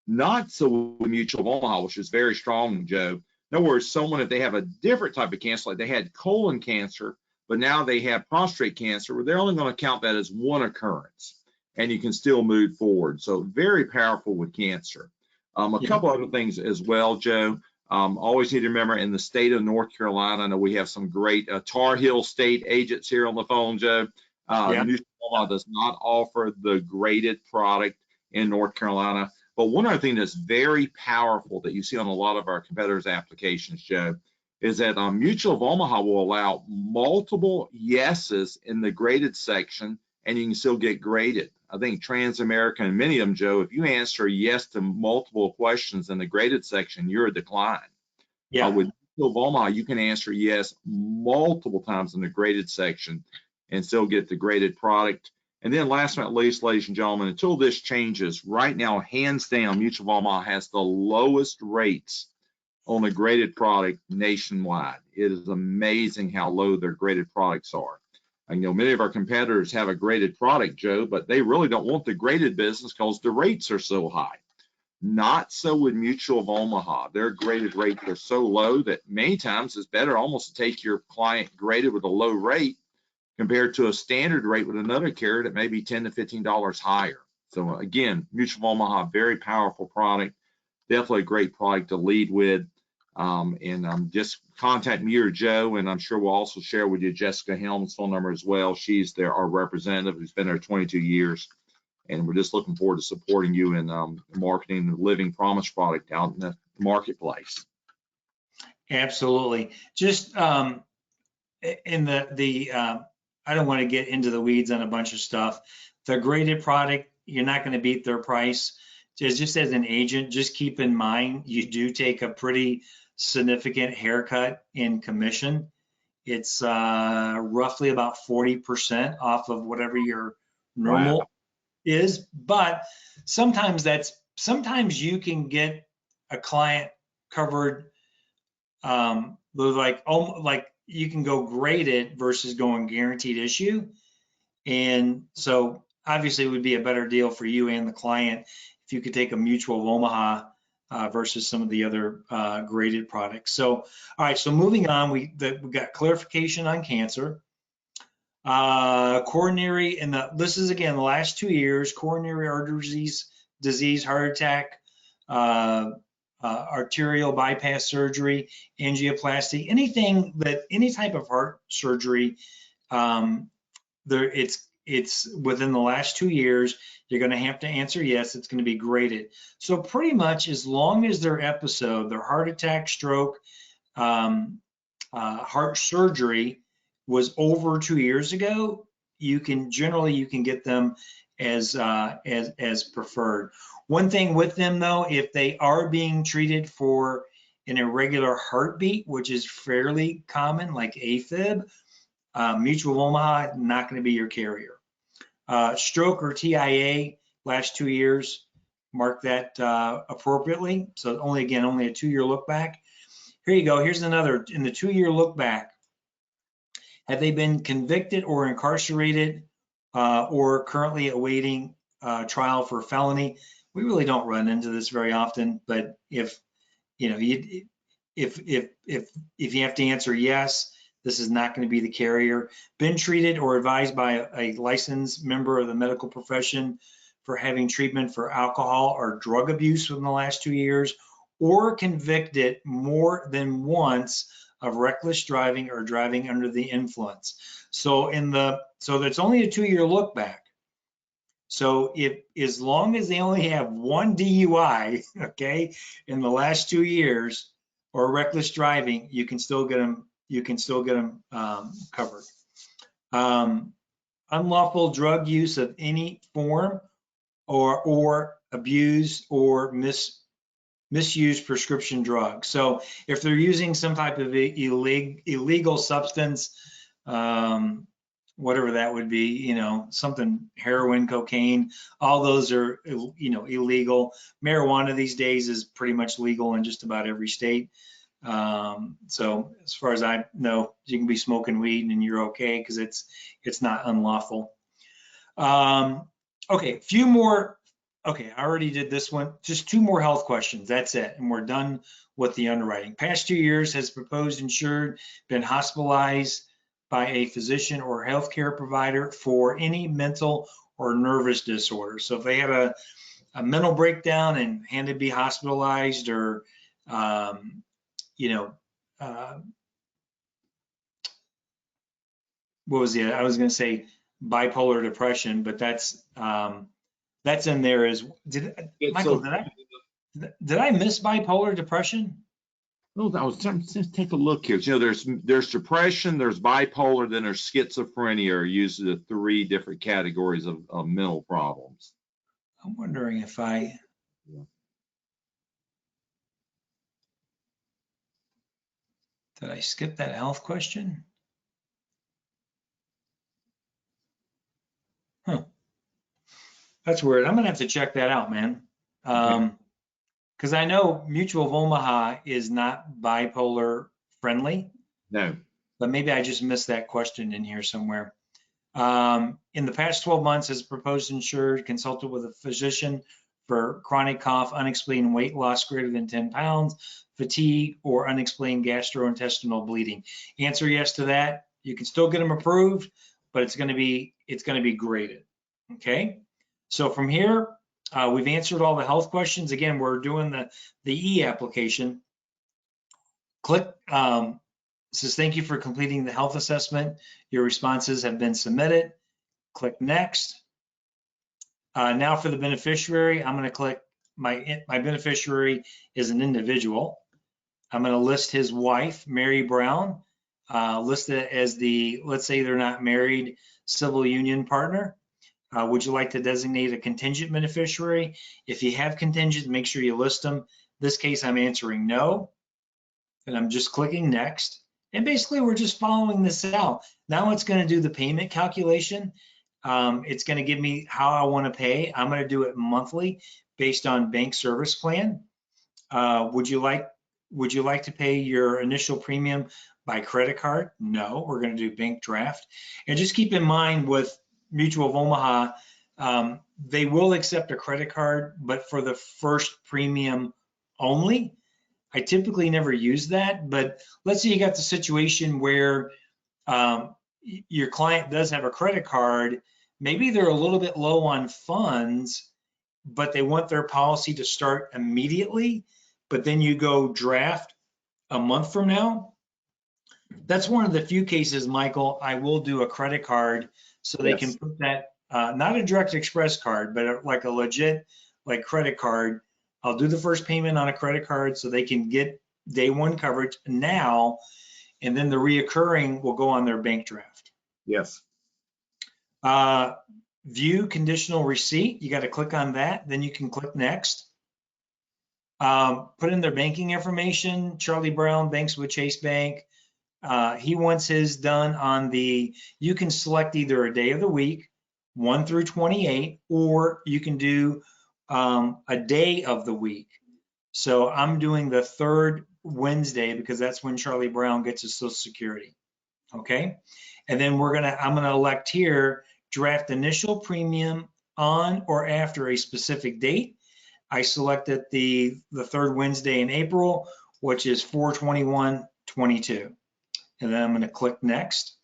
Not so with Mutual of Omaha, which is very strong, Joe. In other words, someone, if they have a different type of cancer, like they had colon cancer, but now they have prostate cancer, well, they're only going to count that as one occurrence, and you can still move forward. So very powerful with cancer. A couple other things as well, Joe. Always need to remember in the state of North Carolina, I know we have some great Tar Heel State agents here on the phone, Joe. Mutual of Omaha does not offer the graded product in North Carolina. But one other thing that's very powerful that you see on a lot of our competitors' applications, Joe, is that Mutual of Omaha will allow multiple yeses in the graded section, and you can still get graded. I think Transamerica and many of them, Joe, if you answer yes to multiple questions in the graded section, you're a decline. Yeah. With Mutual of Omaha, you can answer yes multiple times in the graded section and still get the graded product. And then last but not least, ladies and gentlemen, until this changes, right now, hands down, Mutual of Omaha has the lowest rates on a graded product nationwide. It is amazing how low their graded products are. I know many of our competitors have a graded product, Joe, but they really don't want the graded business because the rates are so high. Not so with Mutual of Omaha. Their graded rates are so low that many times it's better almost to take your client graded with a low rate compared to a standard rate with another carrier that may be $10 to $15 higher. So again, Mutual of Omaha, very powerful product, definitely a great product to lead with. Just contact me or Joe, and I'm sure we'll also share with you Jessica Helm's phone number as well. She's our representative who's been there 22 years, and we're just looking forward to supporting you in marketing the Living Promise product out in the marketplace. Absolutely. Just in I don't want to get into the weeds on a bunch of stuff. The graded product, you're not going to beat their price. Just as an agent, just keep in mind, you do take a pretty significant haircut in commission. It's roughly about 40% off of whatever your normal is, but sometimes you can get a client covered, with like you can go graded versus going guaranteed issue. And so obviously it would be a better deal for you and the client if you could take a Mutual of Omaha versus some of the other graded products. So, all right, so moving on, we got clarification on cancer. Coronary, and this is again the last 2 years, coronary artery disease, heart attack, arterial bypass surgery, angioplasty, any type of heart surgery, it's within the last 2 years, you're going to have to answer yes, it's going to be graded. So pretty much as long as their episode, their heart attack, stroke, heart surgery was over 2 years ago, you can get them as preferred. One thing with them though, if they are being treated for an irregular heartbeat, which is fairly common, like AFib, Mutual of Omaha, not going to be your carrier. Stroke or TIA, last 2 years, mark that appropriately. So only a 2-year look back. Here you go. Here's another. In the 2-year look back, have they been convicted or incarcerated or currently awaiting trial for felony? We really don't run into this very often, but if you have to answer yes, this is not going to be the carrier. Been treated or advised by a licensed member of the medical profession for having treatment for alcohol or drug abuse within the last 2 years, or convicted more than once of reckless driving or driving under the influence. So that's only a 2-year look back. So as long as they only have one DUI, okay, in the last 2 years, or reckless driving, you can still get them. Covered. Unlawful drug use of any form, or abuse or misuse prescription drugs. So if they're using some type of illegal substance, whatever that would be, something, heroin, cocaine, all those are, illegal. Marijuana these days is pretty much legal in just about every state. So as far as I know, you can be smoking weed and you're okay because it's not unlawful. Okay, few more. Okay, I already did this one. Just 2 more health questions. That's it, and we're done with the underwriting. Past 2 years, has proposed insured been hospitalized by a physician or healthcare provider for any mental or nervous disorder? So if they have a mental breakdown and had to be hospitalized, or what was the, I was going to say bipolar depression, but that's in there as, Michael, did I miss bipolar depression? No, I was just take a look here. There's depression, there's bipolar, then there's schizophrenia, are used the 3 different categories of mental problems. I'm wondering if did I skip that health question? Huh. That's weird. I'm gonna have to check that out, man. Because I know Mutual of Omaha is not bipolar friendly. No. But maybe I just missed that question in here somewhere. In the past 12 months, has proposed insured consulted with a physician for chronic cough, unexplained weight loss greater than 10 pounds, fatigue, or unexplained gastrointestinal bleeding? Answer yes to that. You can still get them approved, but it's going to be graded. Okay. So from here, we've answered all the health questions. Again, we're doing the e-application. Click. Says thank you for completing the health assessment. Your responses have been submitted. Click next. Now for the beneficiary, I'm going to click my beneficiary is an individual. I'm going to list his wife, Mary Brown, listed as let's say they're not married, civil union partner. Would you like to designate a contingent beneficiary? If you have contingent, make sure you list them. In this case, I'm answering no, and I'm just clicking next. And basically, we're just following this out. Now it's going to do the payment calculation. It's going to give me how I want to pay. I'm going to do it monthly based on bank service plan. Would you like to pay your initial premium by credit card? No, we're going to do bank draft. And just keep in mind with Mutual of Omaha, they will accept a credit card, but for the first premium only. I typically never use that, but let's say you got the situation where your client does have a credit card. Maybe they're a little bit low on funds, but they want their policy to start immediately, but then you go draft a month from now. That's one of the few cases, Michael, I will do a credit card so they can put that, not a direct express card, but like a legit like credit card. I'll do the first payment on a credit card so they can get day one coverage now, and then the reoccurring will go on their bank draft. Yes. View conditional receipt. You got to click on that. Then you can click next. Put in their banking information. Charlie Brown banks with Chase Bank. He wants his done on you can select either a day of the week, 1 through 28, or you can do a day of the week. So I'm doing the third Wednesday because that's when Charlie Brown gets his Social Security. Okay. And then I'm gonna elect here, draft initial premium on or after a specific date. I selected the third Wednesday in April, which is 4/21/22. And then I'm going to click next.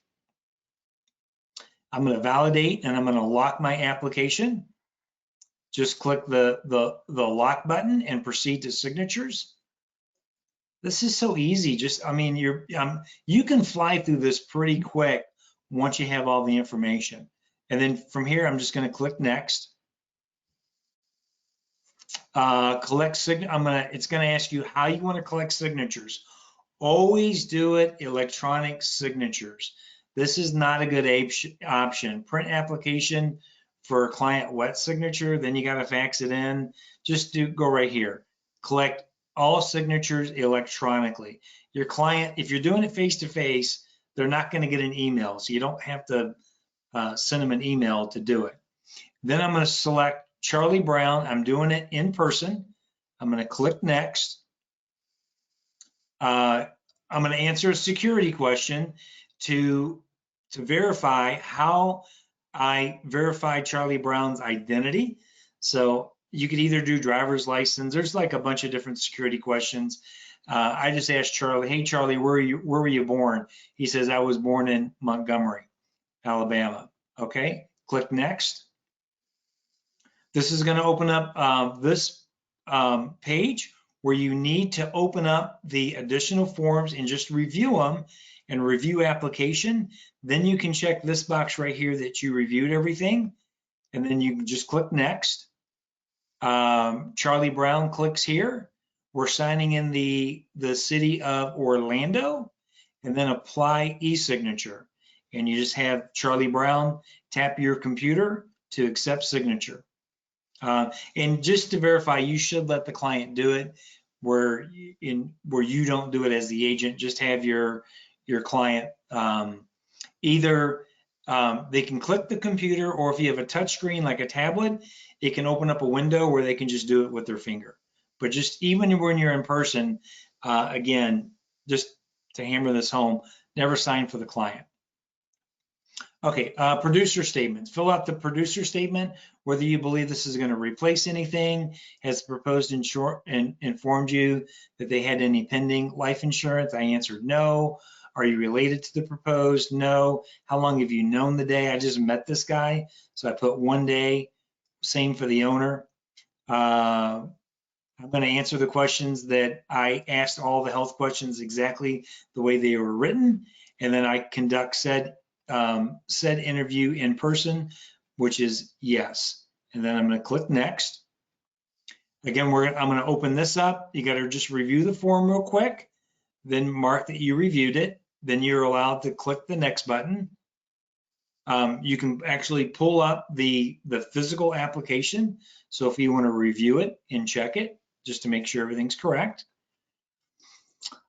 I'm going to validate and I'm going to lock my application. Just click the lock button and proceed to signatures. This is so easy. You can fly through this pretty quick once you have all the information. And then from here, I'm just going to click next. It's going to ask you how you want to collect signatures. Always do it electronic signatures. This is not a good option. Print application for client wet signature, then you got to fax it in. Just go right here. Collect all signatures electronically. Your client, if you're doing it face to face, they're not going to get an email, so you don't have to send them an email to do it. Then I'm going to select Charlie Brown. I'm doing it in person. I'm going to click next. I'm going to answer a security question to verify how I verify Charlie Brown's identity. So you could either do driver's license. There's like a bunch of different security questions. I just asked Charlie, hey, Charlie, where were you born? He says, I was born in Montgomery, Alabama. Okay, click next. This is going to open up this page where you need to open up the additional forms and just review them and review application. Then you can check this box right here that you reviewed everything. And then you can just click next. Charlie Brown clicks here. We're signing in the city of Orlando, and then apply e-signature. And you just have Charlie Brown tap your computer to accept signature. And just to verify, you should let the client do it where you don't do it as the agent. Just have your client either they can click the computer, or if you have a touch screen like a tablet, it can open up a window where they can just do it with their finger. But just even when you're in person, again, just to hammer this home, never sign for the client. Okay, producer statements. Fill out the producer statement, whether you believe this is going to replace anything. Has the proposed insurer informed you that they had any pending life insurance? I answered no. Are you related to the proposed? No. How long have you known the day? I just met this guy, so I put 1 day. Same for the owner. I'm going to answer the questions that I asked, all the health questions exactly the way they were written, and then I conduct said interview in person, which is yes. And then I'm going to click next. Again, I'm going to open this up. You got to just review the form real quick, then mark that you reviewed it. Then you're allowed to click the next button. You can actually pull up the physical application. So if you want to review it and check it, just to make sure everything's correct.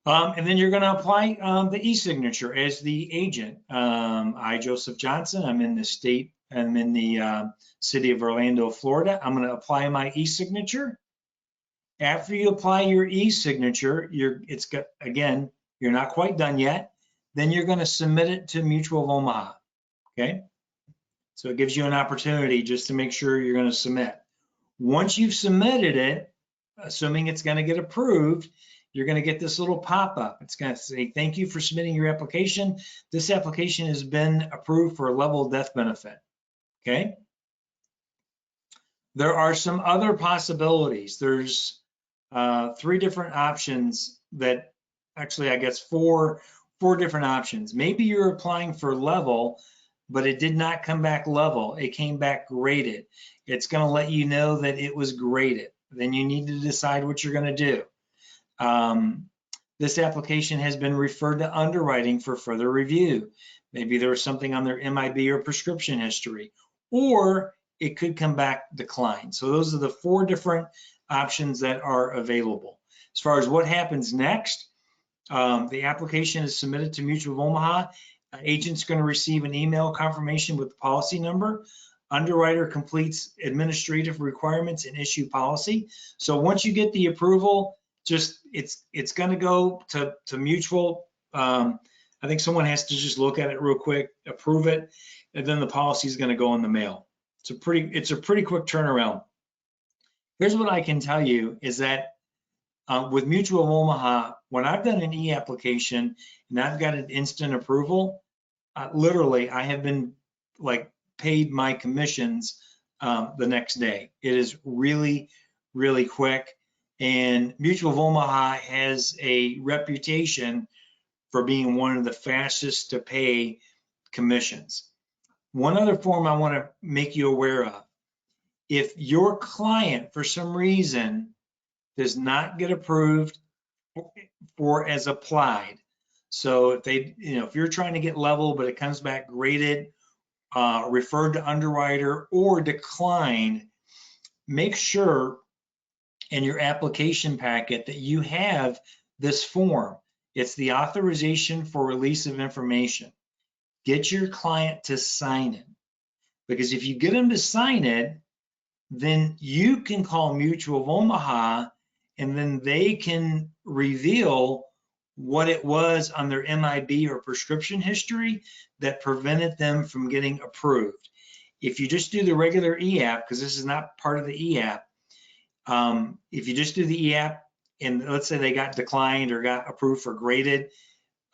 And then you're going to apply the e-signature as the agent. I, Joseph Johnson, I'm in the state I'm in the city of Orlando, Florida. I'm going to apply my e-signature. After you apply your e-signature, again, you're not quite done yet. Then you're going to submit it to Mutual of Omaha. Okay. So it gives you an opportunity just to make sure you're going to submit. Once you've submitted it, assuming it's going to get approved, you're going to get this little pop-up. It's going to say, thank you for submitting your application. This application has been approved for a level death benefit. Okay. There are some other possibilities. There's 3 different options that actually, I guess, four different options. Maybe you're applying for level, but it did not come back level. It came back graded. It's going to let you know that it was graded. Then you need to decide what you're going to do. This application has been referred to underwriting for further review. Maybe there was something on their MIB or prescription history, or it could come back declined. So those are the 4 different options that are available. As far as what happens next, the application is submitted to Mutual of Omaha. Agent's going to receive an email confirmation with the policy number. Underwriter completes administrative requirements and issue policy. So once you get the approval, it's going to go to Mutual. I think someone has to just look at it real quick, approve it, and then the policy is going to go in the mail. It's a pretty quick turnaround. Here's what I can tell you is that with Mutual of Omaha, when I've done an e-application and I've got an instant approval, literally I have been paid my commissions the next day. It is really, really quick. And Mutual of Omaha has a reputation for being one of the fastest to pay commissions. One other form I want to make you aware of. If your client, for some reason, does not get approved for as applied, so if you're trying to get level, but it comes back graded, referred to underwriter, or declined, make sure in your application packet that you have this form. It's the authorization for release of information. Get your client to sign it, because if you get them to sign it, then you can call Mutual of Omaha and then they can reveal what it was on their MIB or prescription history that prevented them from getting approved. If you just do the regular e-app, because this is not part of the e-app, if you just do the e-app and let's say they got declined or got approved for graded,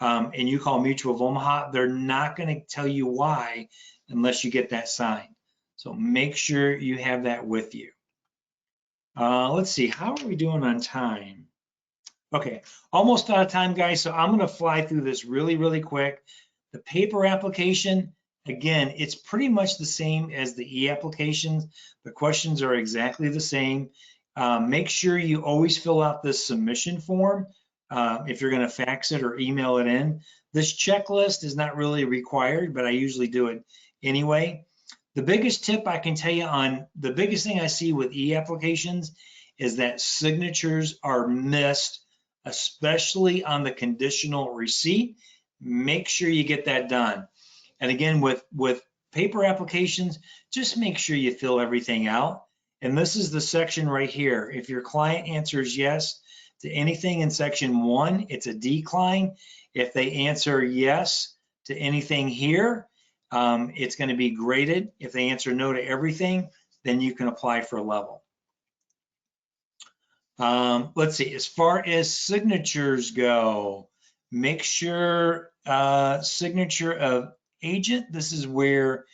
and you call Mutual of Omaha, they're not going to tell you why unless you get that signed. So make sure you have that with you. Let's see, how are we doing on time? Okay, almost out of time, guys. So I'm going to fly through this really, really quick. The paper application, again, it's pretty much the same as the e-applications. The questions are exactly the same. Make sure you always fill out this submission form if you're going to fax it or email it in. This checklist is not really required, but I usually do it anyway. The biggest tip I can tell you on the biggest thing I see with e-applications is that signatures are missed, especially on the conditional receipt. Make sure you get that done. And again, with paper applications, just make sure you fill everything out. And this is the section right here. If your client answers yes to anything in section 1, it's a decline. If they answer yes to anything here, it's going to be graded. If they answer no to everything, then you can apply for a level. Let's see, as far as signatures go, make sure signature of agent, this is where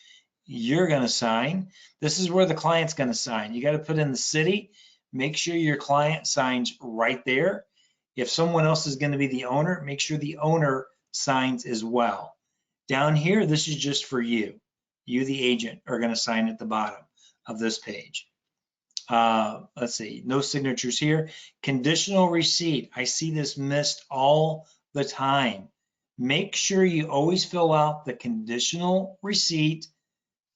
you're going to sign. This is where the client's going to sign. You got to put in the city. Make sure your client signs right there. If someone else is going to be the owner, make sure the owner signs as well. Down here, this is just for you. You, the agent, are going to sign at the bottom of this page. Let's see, no signatures here. Conditional receipt. I see this missed all the time. Make sure you always fill out the conditional receipt.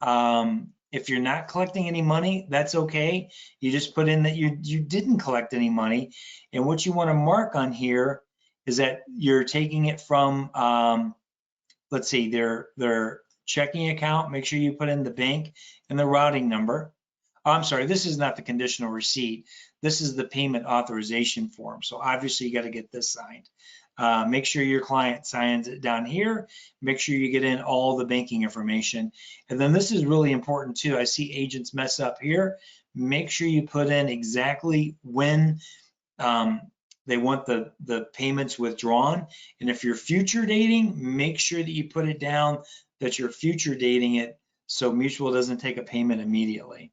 If you're not collecting any money, that's okay. You just put in that you didn't collect any money. And what you want to mark on here is that you're taking it from, let's see, their checking account, make sure you put in the bank and the routing number. Oh, I'm sorry, this is not the conditional receipt. This is the payment authorization form. So obviously you got to get this signed. Make sure your client signs it down here. Make sure you get in all the banking information. And then this is really important too. I see agents mess up here. Make sure you put in exactly when they want the payments withdrawn. And if you're future dating, make sure that you put it down that you're future dating it so Mutual doesn't take a payment immediately.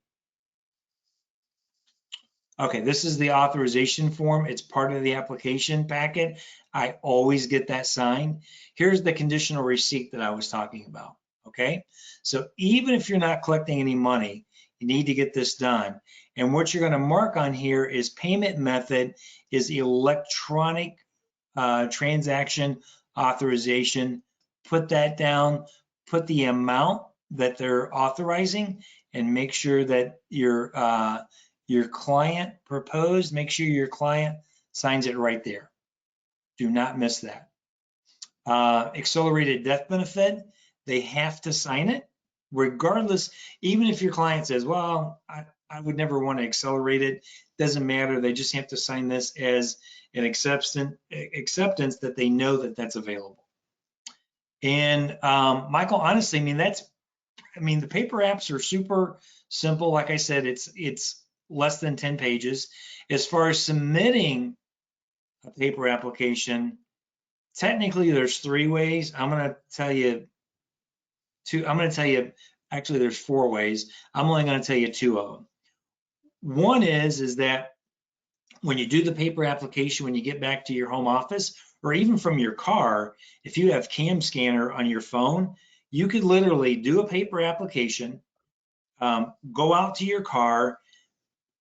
Okay, this is the authorization form. It's part of the application packet. I always get that signed. Here's the conditional receipt that I was talking about, okay? So even if you're not collecting any money, you need to get this done. And what you're gonna mark on here is payment method is electronic transaction authorization. Put that down, put the amount that they're authorizing, and make sure that your client proposed, make sure your client signs it right there. Do not miss that. Accelerated death benefit, they have to sign it regardless, even if your client says, well, I would never want to accelerate it. Doesn't matter. They just have to sign this as an acceptance that they know that that's available. And Michael, honestly, I mean, the paper apps are super simple. Like I said, it's less than 10 pages. As far as submitting a paper application, technically there's 3 ways. I'm going to tell you actually there's 4 ways. I'm only going to tell you 2 of them. One is that when you do the paper application, when you get back to your home office, or even from your car, if you have cam scanner on your phone, you could literally do a paper application, go out to your car,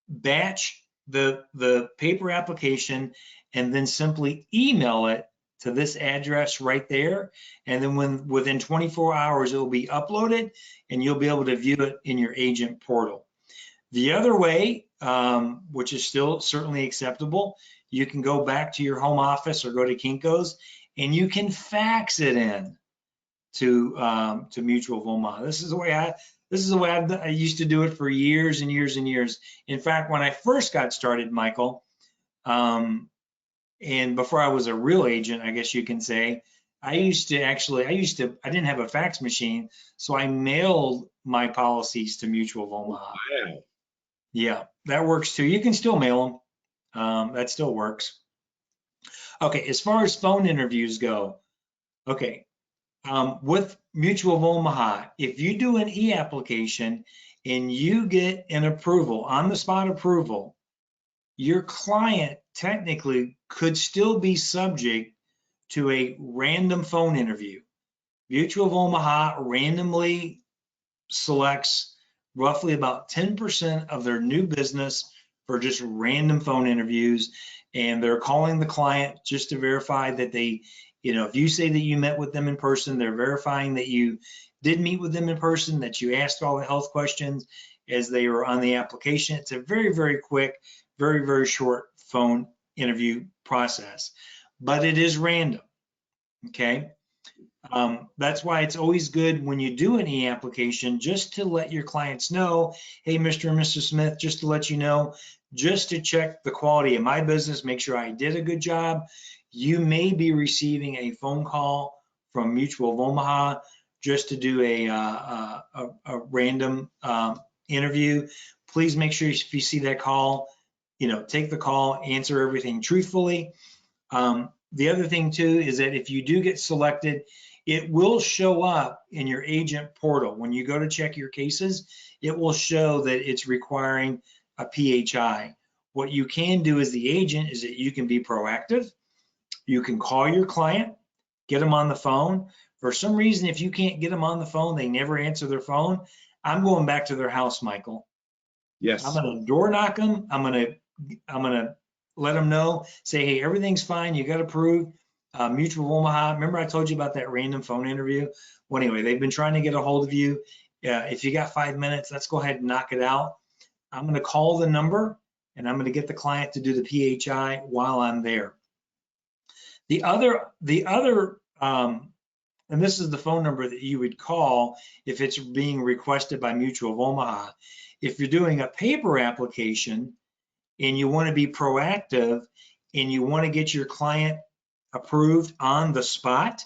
batch the paper application, and then simply email it to this address right there. And then within 24 hours, it will be uploaded and you'll be able to view it in your agent portal. The other way, which is still certainly acceptable, you can go back to your home office or go to Kinko's and you can fax it in to Mutual of Omaha. This is the way I used to do it for years and years and years. In fact, when I first got started, Michael, and before I was a real agent, I guess you can say, I didn't have a fax machine, so I mailed my policies to Mutual of Omaha. Wow. Yeah, that works too. You can still mail them. That still works. Okay, as far as phone interviews go, okay, with Mutual of Omaha, if you do an e-application and you get an approval, on-the-spot approval, your client technically could still be subject to a random phone interview. Mutual of Omaha randomly selects roughly about 10% of their new business for just random phone interviews. And they're calling the client just to verify that they, if you say that you met with them in person, they're verifying that you did meet with them in person, that you asked all the health questions as they were on the application. It's a very, very quick, very, very short phone interview process, but it is random, okay? That's why it's always good when you do an e-application just to let your clients know, hey, Mr. and Mrs. Smith, just to let you know, just to check the quality of my business, make sure I did a good job. You may be receiving a phone call from Mutual of Omaha just to do a random interview. Please make sure if you see that call, take the call, answer everything truthfully. The other thing too is that if you do get selected, it will show up in your agent portal. When you go to check your cases, it will show that it's requiring a PHI. What you can do as the agent is that you can be proactive. You can call your client, get them on the phone. For some reason, if you can't get them on the phone, they never answer their phone, I'm going back to their house, Michael. Yes. I'm going to door knock them. I'm going to let them know, say, hey, everything's fine. You got approved. Mutual of Omaha. Remember I told you about that random phone interview? Well, anyway, they've been trying to get a hold of you. If you got 5 minutes, let's go ahead and knock it out. I'm going to call the number and I'm going to get the client to do the PHI while I'm there. The other and this is the phone number that you would call if it's being requested by Mutual of Omaha. If you're doing a paper application and you want to be proactive and you want to get your client approved on the spot,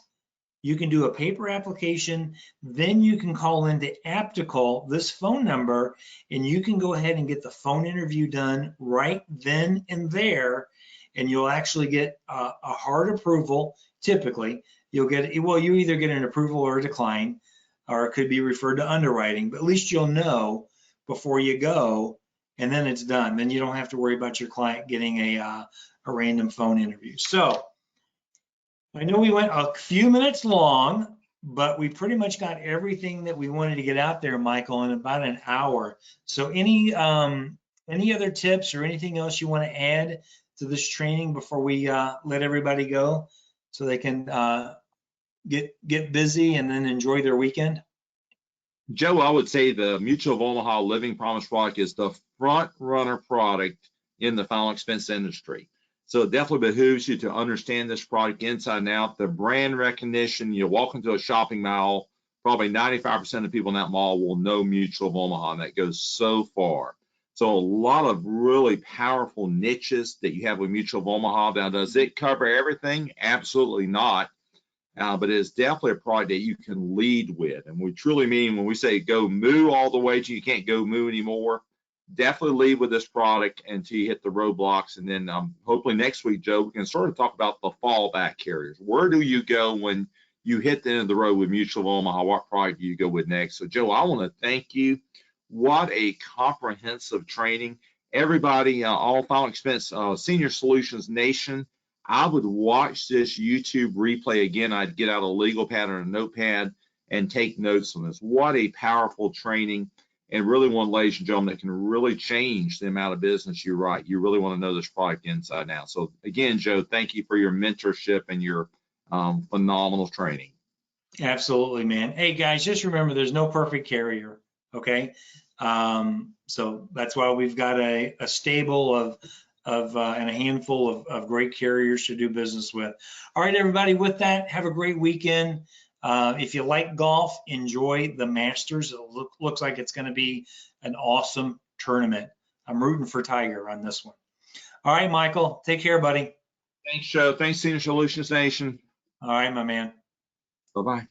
you can do a paper application, then you can call into Aptical, this phone number, and you can go ahead and get the phone interview done right then and there, and you'll actually get a hard approval. Typically, you'll get, well, you either get an approval or a decline, or it could be referred to underwriting, but at least you'll know before you go, and then it's done. Then you don't have to worry about your client getting a random phone interview. So I know we went a few minutes long, but we pretty much got everything that we wanted to get out there, Michael, in about an hour. So any other tips or anything else you want to add to this training before we let everybody go so they can get busy and then enjoy their weekend? Joe, I would say the Mutual of Omaha Living Promise product is the front runner product in the final expense industry. So it definitely behooves you to understand this product inside and out. The brand recognition, you walk into a shopping mall, probably 95% of people in that mall will know Mutual of Omaha, and that goes so far. So a lot of really powerful niches that you have with Mutual of Omaha. Now, does it cover everything? Absolutely not. But it is definitely a product that you can lead with. And we truly mean when we say go moo all the way to you can't go moo anymore, definitely lead with this product until you hit the roadblocks. And then hopefully next week, Joe, we can sort of talk about the fallback carriers. Where do you go when you hit the end of the road with Mutual of Omaha? What product do you go with next? So, Joe, I want to thank you. What a comprehensive training. Everybody, all Final Expense Senior Solutions Nation, I would watch this YouTube replay again. I'd get out a legal pad or a notepad and take notes on this. What a powerful training, and really one, ladies and gentlemen, that can really change the amount of business you write. You really want to know this product inside and out. So again, Joe, thank you for your mentorship and your phenomenal training. Absolutely, man. Hey guys, just remember there's no perfect carrier, okay? So that's why we've got a stable of and a handful of great carriers to do business with. All right, everybody, with that, have a great weekend. If you like golf, enjoy the Masters. It looks like it's going to be an awesome tournament. I'm rooting for Tiger on this one. All right, Michael, take care, buddy. Thanks, Joe. Thanks, Senior Solutions Nation. All right, my man. Bye-bye.